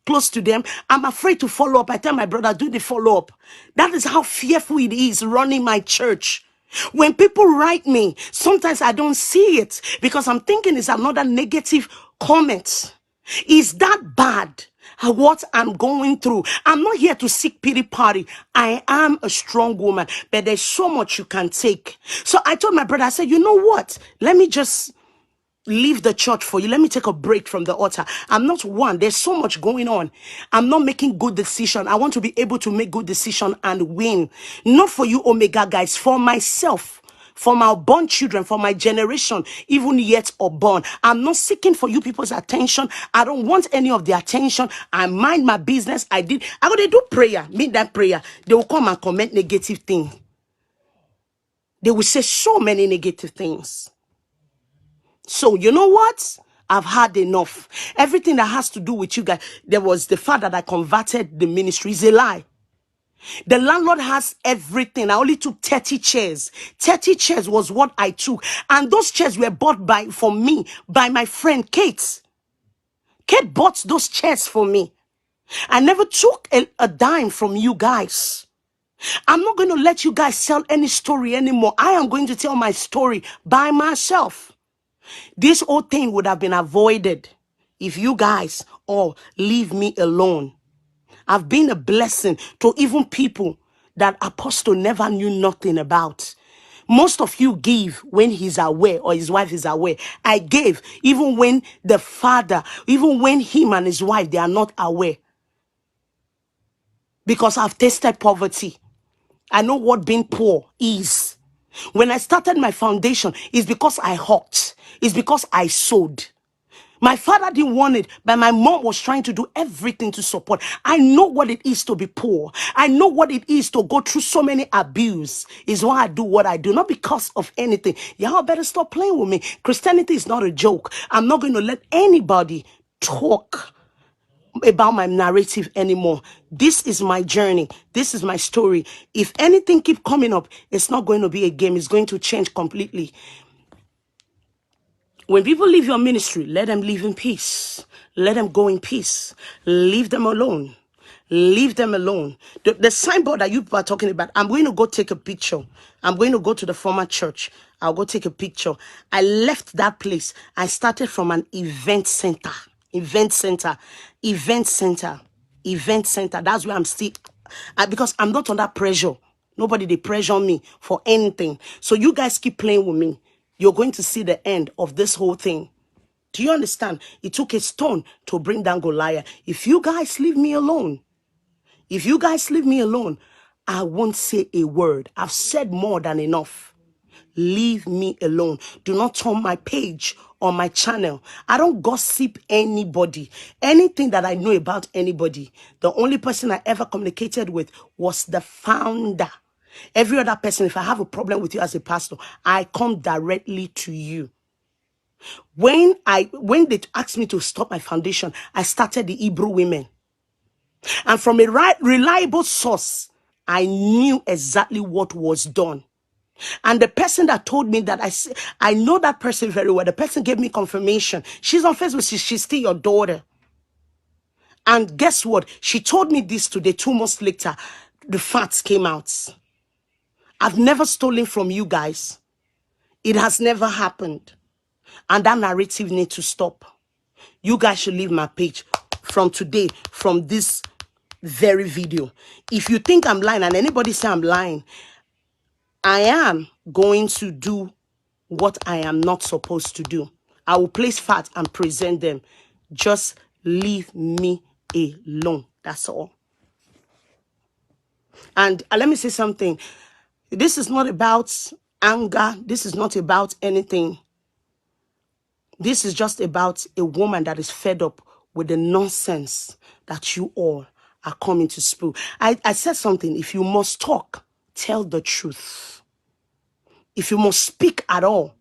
close to them. I'm afraid to follow up. I tell my brother, do the follow up. That is how fearful it is running my church. When people write me, sometimes I don't see it because I'm thinking it's another negative comment. Is that bad? What I'm going through. I'm not here to seek pity party. I am a strong woman, but there's so much you can take. So I told my brother, I said, you know what? Let me just leave the church for you. Let me take a break from the altar. I'm not one. There's so much going on. I'm not making good decision. I want to be able to make good decision and win. Not for you, Omega guys, for myself. For my unborn children, for my generation, even yet unborn. I'm not seeking for you people's attention. I don't want any of the attention. I mind my business. I'm going to do prayer. Midnight prayer. They will come and comment negative things. They will say so many negative things. So you know what? I've had enough. Everything that has to do with you guys, there was the fact that I converted the ministry is a lie. The landlord has everything. I only took 30 chairs. 30 chairs was what I took. And those chairs were bought for me by my friend Kate. Kate bought those chairs for me. I never took a dime from you guys. I'm not going to let you guys sell any story anymore. I am going to tell my story by myself. This whole thing would have been avoided if you guys all leave me alone. I've been a blessing to even people that Apostle never knew nothing about. Most of you give when he's aware or his wife is aware. I gave even when the father, even when him and his wife, they are not aware. Because I've tasted poverty. I know what being poor is. When I started my foundation, it's because I hawked. It's because I sowed. My father didn't want it, but my mom was trying to do everything to support. I know what it is to be poor. I know what it is to go through so many abuse. Is why I do what I do, not because of anything. Y'all better stop playing with me. Christianity is not a joke. I'm not going to let anybody talk about my narrative anymore. This is my journey. This is my story. If anything keep coming up, it's not going to be a game. It's going to change completely. When people leave your ministry, let them live in peace. Let them go in peace. Leave them alone. Leave them alone. The signboard that you are talking about, I'm going to go take a picture. I'm going to go to the former church. I'll go take a picture. I left that place. I started from an event center. Event center. Event center. Event center. That's where I'm still. Because I'm not under pressure. Nobody they pressure me for anything. So you guys keep playing with me. You're going to see the end of this whole thing. Do you understand? It took a stone to bring down Goliath. If you guys leave me alone, I won't say a word. I've said more than enough. Leave me alone. Do not turn my page on my channel. I don't gossip anybody. Anything that I know about anybody, the only person I ever communicated with was the founder. Every other person, if I have a problem with you as a pastor, I come directly to you. When they asked me to stop my foundation, I started the Hebrew women. And from a reliable source, I knew exactly what was done. And the person that told me that, I know that person very well. The person gave me confirmation. She's on Facebook. She's still your daughter. And guess what? She told me this today. 2 months later, the facts came out. I've never stolen from you guys. It has never happened. And that narrative needs to stop. You guys should leave my page from today, from this very video. If you think I'm lying and anybody say I'm lying, I am going to do what I am not supposed to do. I will place facts and present them. Just leave me alone. That's all. And let me say something. This is not about anger. This is not about anything. This is just about a woman that is fed up with the nonsense that you all are coming to spew. I said something. If you must talk, tell the truth. If you must speak at all,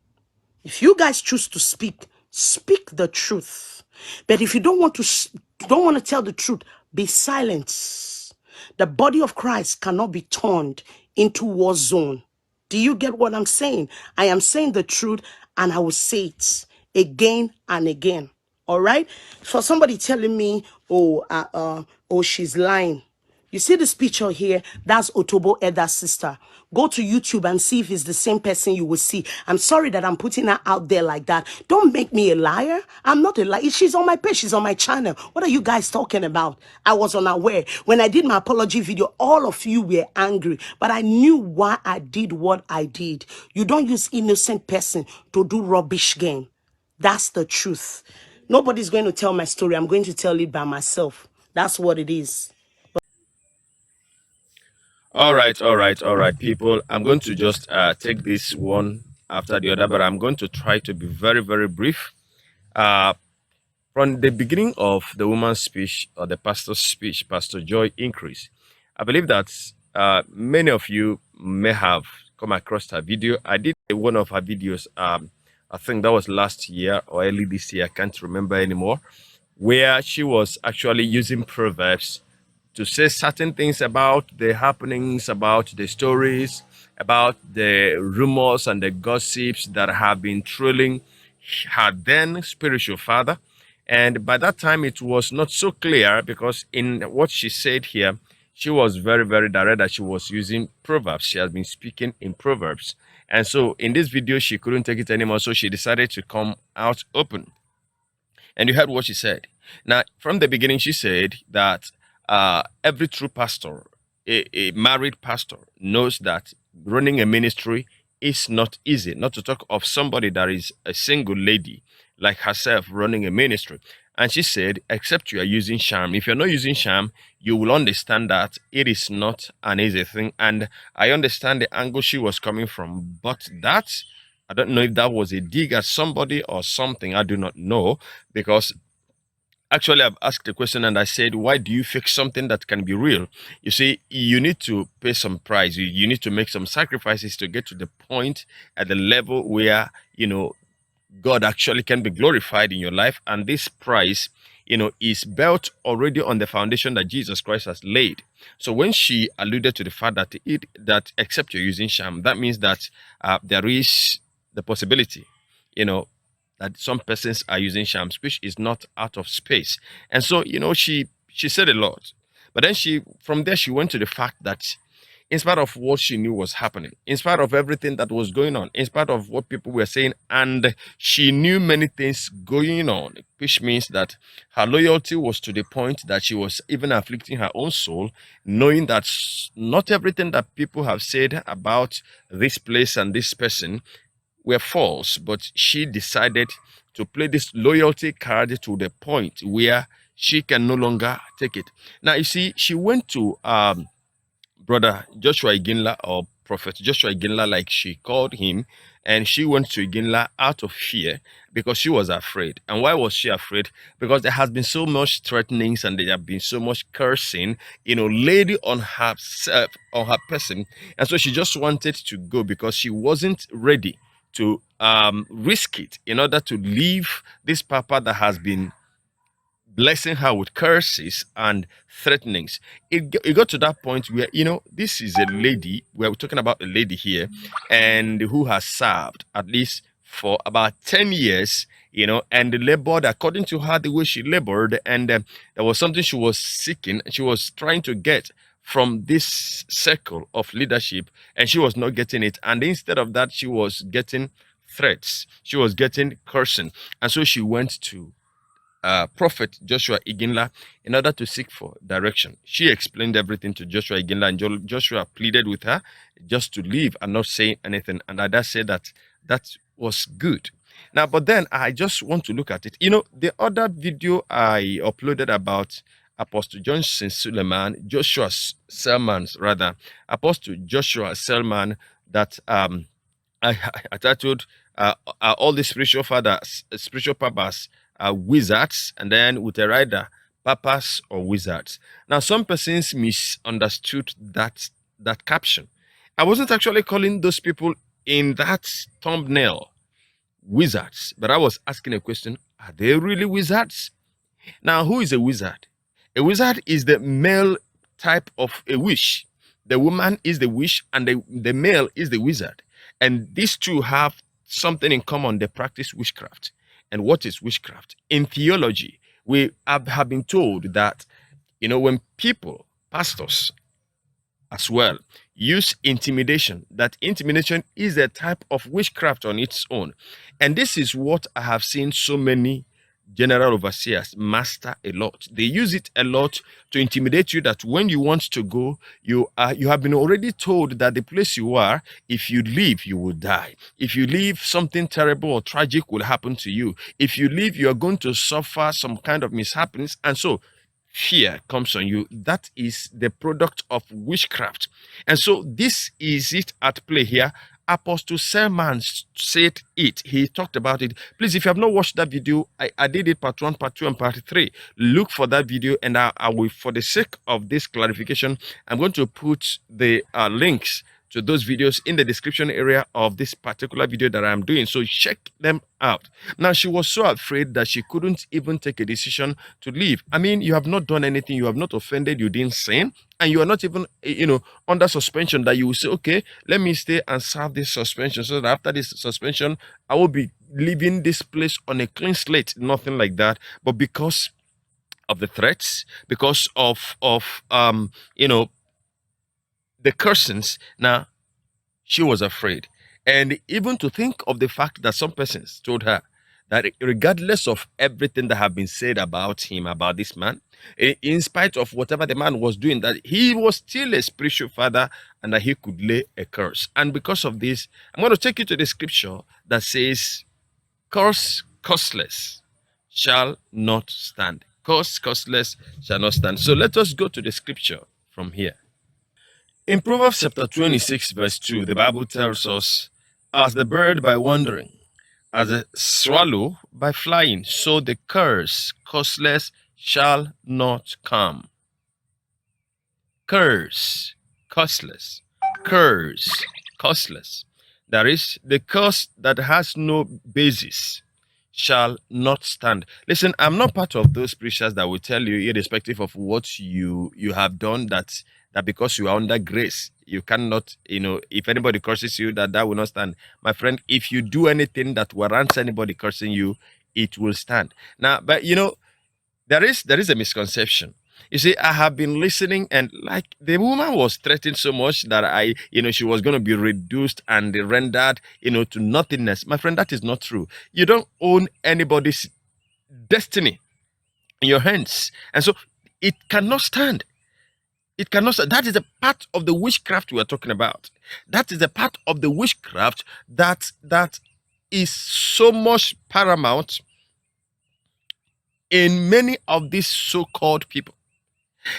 if you guys choose to speak, speak the truth. But if you don't want to tell the truth, be silent. The body of Christ cannot be turned into war zone. Do you get what I'm saying? I am saying the truth, and I will say it again and again. All right? For somebody telling me, oh, she's lying. You see this picture here? That's Otobo Eda's sister. Go to YouTube and see if it's the same person you will see. I'm sorry that I'm putting her out there like that. Don't make me a liar. I'm not a liar. She's on my page. She's on my channel. What are you guys talking about? I was unaware. When I did my apology video, all of you were angry. But I knew why I did what I did. You don't use innocent person to do rubbish game. That's the truth. Nobody's going to tell my story. I'm going to tell it by myself. That's what it is. All right, people. I'm going to just take this one after the other, but I'm going to try to be very, very brief. Uh, from the beginning of the woman's speech or the pastor's speech, Pastor Joy Increase, I believe that many of you may have come across her video. I did one of her videos, I think that was last year or early this year, I can't remember anymore, where she was actually using proverbs to say certain things about the happenings, about the stories, about the rumors and the gossips that have been trailing her then spiritual father. And by that time, it was not so clear because in what she said here, she was very, very direct that she was using proverbs. She has been speaking in proverbs. And so in this video, she couldn't take it anymore. So she decided to come out open. And you heard what she said. Now, from the beginning, she said that every true pastor, a married pastor, knows that running a ministry is not easy, not to talk of somebody that is a single lady like herself running a ministry. And she said, except you are using charm. If you're not using charm, you will understand that it is not an easy thing. And I understand the angle she was coming from, but that I don't know if that was a dig at somebody or something. I do not know because actually I've asked the question and I said, why do you fix something that can be real? You see, you need to pay some price. You need to make some sacrifices to get to the point at the level where, God actually can be glorified in your life. And this price, is built already on the foundation that Jesus Christ has laid. So when she alluded to the fact that except you're using sham, that means that there is the possibility, that some persons are using shams, which is not out of space. And so, she said a lot. But then from there, she went to the fact that in spite of what she knew was happening, in spite of everything that was going on, in spite of what people were saying, and she knew many things going on, which means that her loyalty was to the point that she was even afflicting her own soul, knowing that not everything that people have said about this place and this person were false, but she decided to play this loyalty card to the point where she can no longer take it. Now, you see, she went to Brother Joshua Iginla, or Prophet Joshua Iginla, like she called him, and she went to Iginla out of fear because she was afraid. And why was she afraid? Because there has been so much threatenings and there have been so much cursing, laid on herself, on her person. And so she just wanted to go because she wasn't ready to risk it in order to leave this papa that has been blessing her with curses and threatenings. It got to that point where, this is a lady, we're talking about a lady here, and who has served at least for about 10 years, and labored according to her, the way she labored, and there was something she was seeking, she was trying to get from this circle of leadership, and she was not getting it. And instead of that, she was getting threats, she was getting cursing. And so she went to Prophet Joshua Iginla in order to seek for direction. She explained everything to Joshua Iginla, and Joshua pleaded with her just to leave and not say anything. And Ada said that that was good. Now, but then I just want to look at it. The other video I uploaded about Apostle Johnson Suleman, Joshua Selman's rather, Apostle Joshua Selman, that I titled all the spiritual fathers, spiritual papas are wizards, and then with a rider, papas or wizards. Now, some persons misunderstood that caption. I wasn't actually calling those people in that thumbnail wizards, but I was asking a question: are they really wizards? Now, who is a wizard? A wizard is the male type of a witch. The woman is the witch, and the male is the wizard. And these two have something in common: they practice witchcraft. And what is witchcraft? In theology, we have been told that, when people, pastors, as well use intimidation, that intimidation is a type of witchcraft on its own. And this is what I have seen so many general overseers master a lot. They use it a lot to intimidate you, that when you want to go, you have been already told that the place you are, if you leave, you will die. If you leave, something terrible or tragic will happen to you. If you leave, you are going to suffer some kind of mishaps. And so fear comes on you. That is the product of witchcraft. And so this is it at play here. Apostle Selman said it. He talked about it. Please, if you have not watched that video, I did it part 1, part 2, and part 3. Look for that video, and I will, for the sake of this clarification, I'm going to put the links to those videos in the description area of this particular video that I'm doing. So check them out. Now, she was so afraid that she couldn't even take a decision to leave. I mean, you have not done anything. You have not offended. You didn't sin. And you are not even, under suspension, that you will say, okay, let me stay and serve this suspension, so that after this suspension, I will be leaving this place on a clean slate. Nothing like that. But because of the threats, because of the cursings, now she was afraid. And even to think of the fact that some persons told her that regardless of everything that have been said about him, about this man, in spite of whatever the man was doing, that he was still a spiritual father and that he could lay a curse. And because of this, I'm going to take you to the scripture that says, curse costless shall not stand. Curse costless shall not stand. So let us go to the scripture from here. In Proverbs chapter 26, verse 2, the Bible tells us, as the bird by wandering, as the swallow by flying, so the curse costless shall not come. Curse, costless. Curse, costless. That is, the curse that has no basis shall not stand. Listen, I'm not part of those preachers that will tell you, irrespective of what you have done, that because you are under grace, you cannot, if anybody curses you, that will not stand. My friend, if you do anything that warrants anybody cursing you, it will stand. Now, but there is a misconception. You see, I have been listening, and like, the woman was threatened so much that she was going to be reduced and rendered, to nothingness. My friend, that is not true. You don't own anybody's destiny in your hands. And so it cannot stand. It cannot stand. That is a part of the witchcraft we are talking about. That is a part of the witchcraft that is so much paramount in many of these so-called people.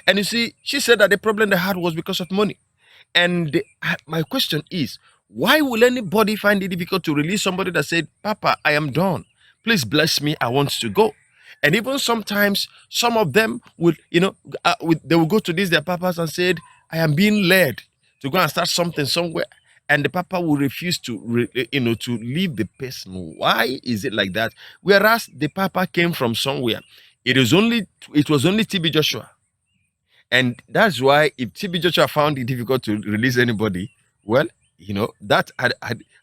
And you see, she said that the problem they had was because of money. And my question is, why will anybody find it difficult to release somebody that said, Papa, I am done. Please bless me. I want to go. And even sometimes, some of them would, they will go to their papas and said, I am being led to go and start something somewhere. And the papa will refuse to, to leave the person. Why is it like that? Whereas the papa came from somewhere. It was only TB Joshua. And that's why if TB Joshua found it difficult to release anybody, well, that I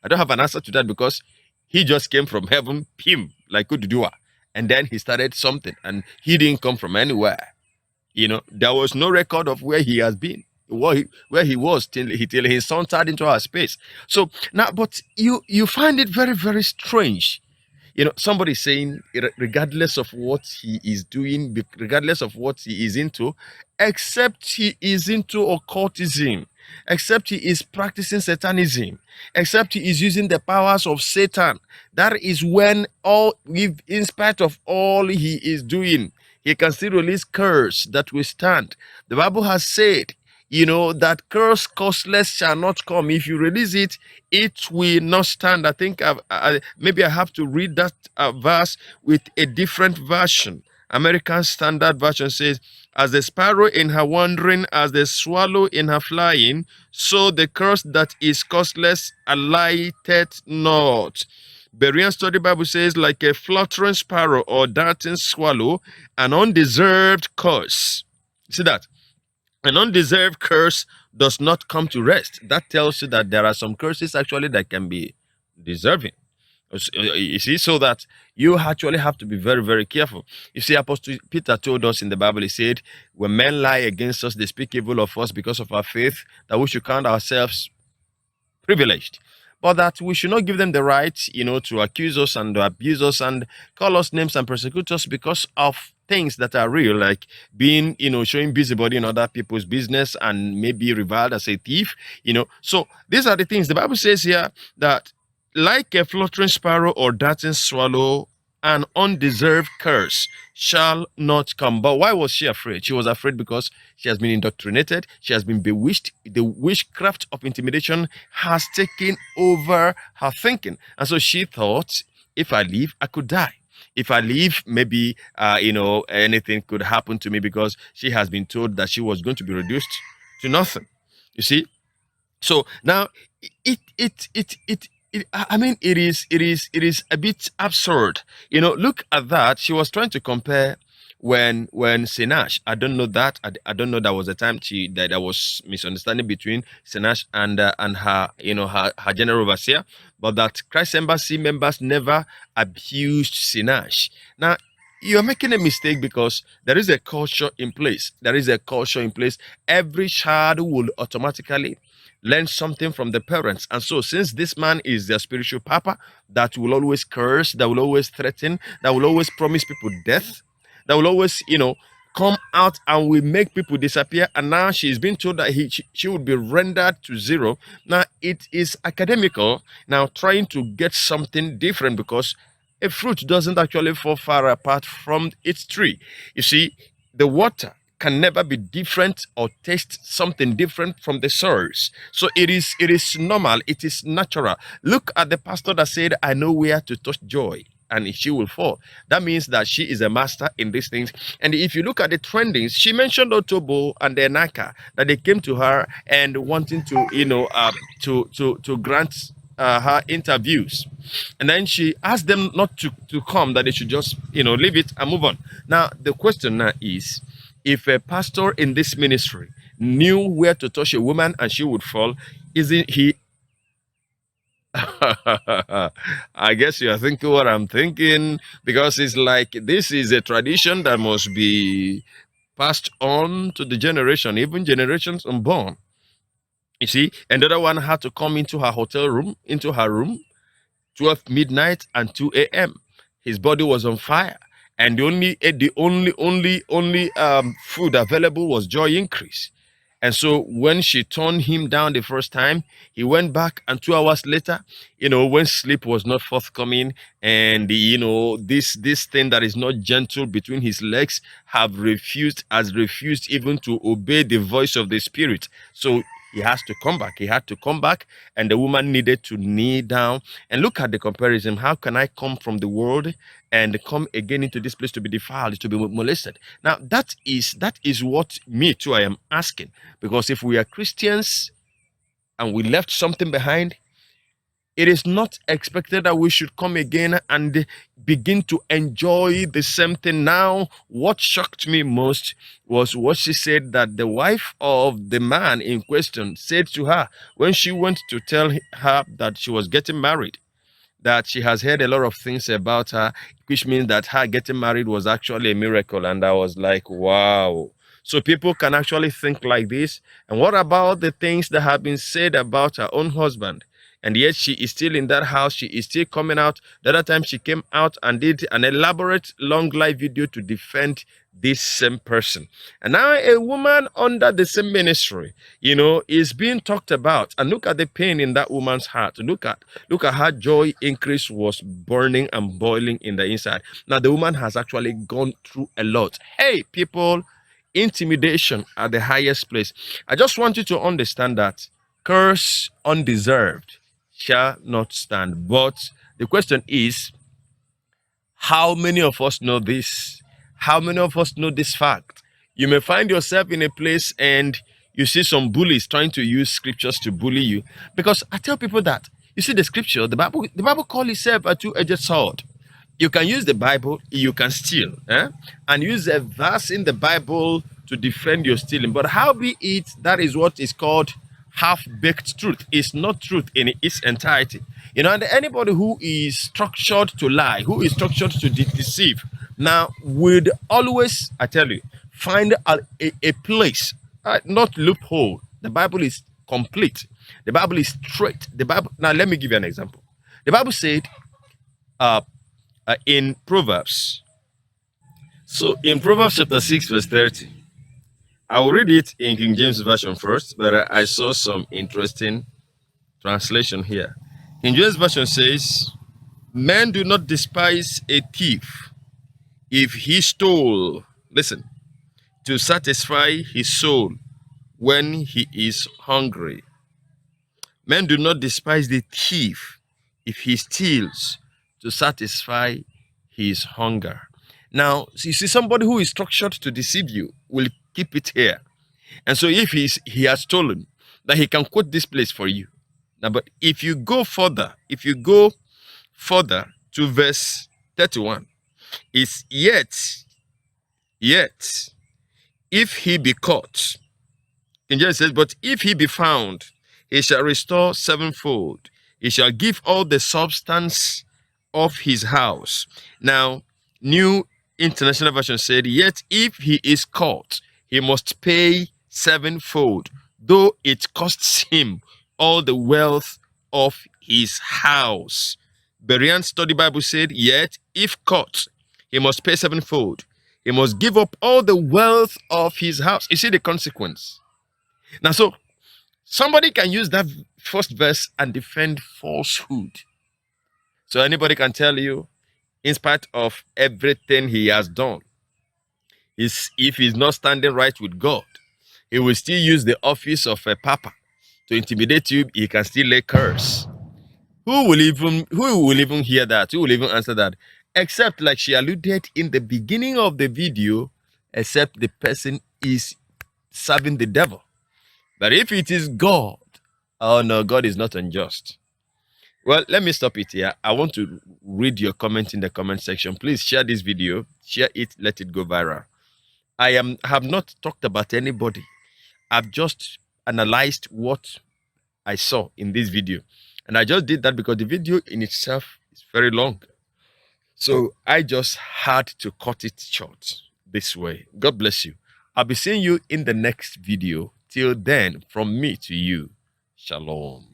don't have an answer to that, because he just came from heaven, him, like Ududua. And then he started something, and he didn't come from anywhere. There was no record of where he has been, where he was till his son turned into our space. So now, but you find it very, very strange. Somebody saying, regardless of what he is doing, regardless of what he is into, except he is into occultism, except he is practicing satanism, except he is using the powers of Satan, that is when in spite of all he is doing, he can still release curse that will stand. The Bible has said, that curse causeless shall not come. If you release it, it will not stand. I think maybe I have to read that verse with a different version. American Standard Version says, as the sparrow in her wandering, as the swallow in her flying, so the curse that is causeless alighted not. Berean Study Bible says, like a fluttering sparrow or darting swallow, an undeserved curse. See that? An undeserved curse does not come to rest. That tells you that there are some curses actually that can be deserving. You see, so that you actually have to be very, very careful. You see, Apostle Peter told us in the Bible, he said, when men lie against us, they speak evil of us because of our faith, that we should count ourselves privileged, but that we should not give them the right, to accuse us and to abuse us and call us names and persecute us because of things that are real, like being, showing busybody in other people's business and maybe reviled as a thief, So these are the things the Bible says here, that like a fluttering sparrow or darting swallow, an undeserved curse shall not come. But why was she afraid? She was afraid because she has been indoctrinated. She has been bewitched. The witchcraft of intimidation has taken over her thinking. And so she thought, if I leave, I could die. If I leave, maybe, anything could happen to me, because she has been told that she was going to be reduced to nothing. You see? So now I mean, it is a bit absurd. Look at that. She was trying to compare when Sinash. I don't know that. I don't know, that was a time that there was misunderstanding between Sinash and her, her general overseer, but that Christ Embassy members never abused Sinash. Now, you're making a mistake, because there is a culture in place. There is a culture in place. Every child will automatically learn something from the parents. And so, since this man is their spiritual papa, that will always curse, that will always threaten, that will always promise people death, that will always, come out and will make people disappear. And now she's been told that she would be rendered to zero. Now, it is academical, now trying to get something different, because a fruit doesn't actually fall far apart from its tree. You see, the water can never be different or taste something different from the source. So it is normal, it is natural. Look at the pastor that said, I know where to touch joy and she will fall. That means that she is a master in these things. And if you look at the trendings, she mentioned Otobo and the Naka, that they came to her and wanting to, to grant her interviews. And then she asked them not to come, that they should just, leave it and move on. Now, the question now is, if a pastor in this ministry knew where to touch a woman and she would fall, isn't he? I guess you are thinking what I'm thinking, because it's like this is a tradition that must be passed on to the generation, even generations unborn. You see, another one had to come into her room, 12 midnight and 2 a.m. His body was on fire, and the only food available was joy increase. And so when she turned him down the first time, he went back, and 2 hours later, when sleep was not forthcoming, and this thing that is not gentle between his legs has refused even to obey the voice of the spirit. So he has to come back. He had to come back, and the woman needed to kneel down. And look at the comparison. How can I come from the world and come again into this place to be defiled, to be molested? Now, that is what me too I am asking. Because if we are Christians and we left something behind, It is not expected that we should come again and begin to enjoy the same thing now. What shocked me most was what she said, that the wife of the man in question said to her when she went to tell her that she was getting married, that she has heard a lot of things about her, which means that her getting married was actually a miracle. And I was like, wow. So people can actually think like this. And what about the things that have been said about her own husband? And yet she is still in that house. She is still coming out. The other time she came out and did an elaborate long live video to defend this same person. And now a woman under the same ministry, is being talked about. And look at the pain in that woman's heart. Look at her joy increase was burning and boiling in the inside. Now the woman has actually gone through a lot. Hey, people, intimidation at the highest place. I just want you to understand that curse undeserved shall not stand. But the question is, how many of us know this? How many of us know this fact? You may find yourself in a place and you see some bullies trying to use scriptures to bully you. Because I tell people that, you see, the scripture, the Bible calls itself a two-edged sword. You can use the Bible, you can steal, and use a verse in the Bible to defend your stealing. But how be it, that is what is called half-baked truth. It's not truth in its entirety. And anybody who is structured to lie, who is structured to deceive, now would always, I tell you, find a place, not loophole. The Bible is complete. The Bible is straight. The Bible. Now, let me give you an example. The Bible said, in Proverbs. So in Proverbs chapter 6, verse 30, I will read it in King James Version first, but I saw some interesting translation here. King James Version says, men do not despise a thief if he stole, listen, to satisfy his soul when he is hungry. Men do not despise the thief if he steals to satisfy his hunger. Now, you see, somebody who is structured to deceive you will keep it here. And so if he has stolen, that he can quote this place for you. Now, but if you go further to verse 31, it's yet, if he be caught, King James says, but if he be found, he shall restore sevenfold. He shall give all the substance of his house. Now, New International Version said, yet if he is caught, he must pay sevenfold, though it costs him all the wealth of his house. Berean Study Bible said, yet if caught, he must pay sevenfold. He must give up all the wealth of his house. You see the consequence. Now, so somebody can use that first verse and defend falsehood. So anybody can tell you, in spite of everything he has done, if he's not standing right with God, he will still use the office of a papa to intimidate you. He can still lay curse. Who will even hear that? Who will even answer that? Except, like she alluded in the beginning of the video, except the person is serving the devil. But if it is God, oh no, God is not unjust. Well, let me stop it here. I want to read your comment in the comment section. Please share this video, share it, let it go viral. I have not talked about anybody. I've just analyzed what I saw in this video. And I just did that because the video in itself is very long. So I just had to cut it short this way. God bless you. I'll be seeing you in the next video. Till then, from me to you, shalom.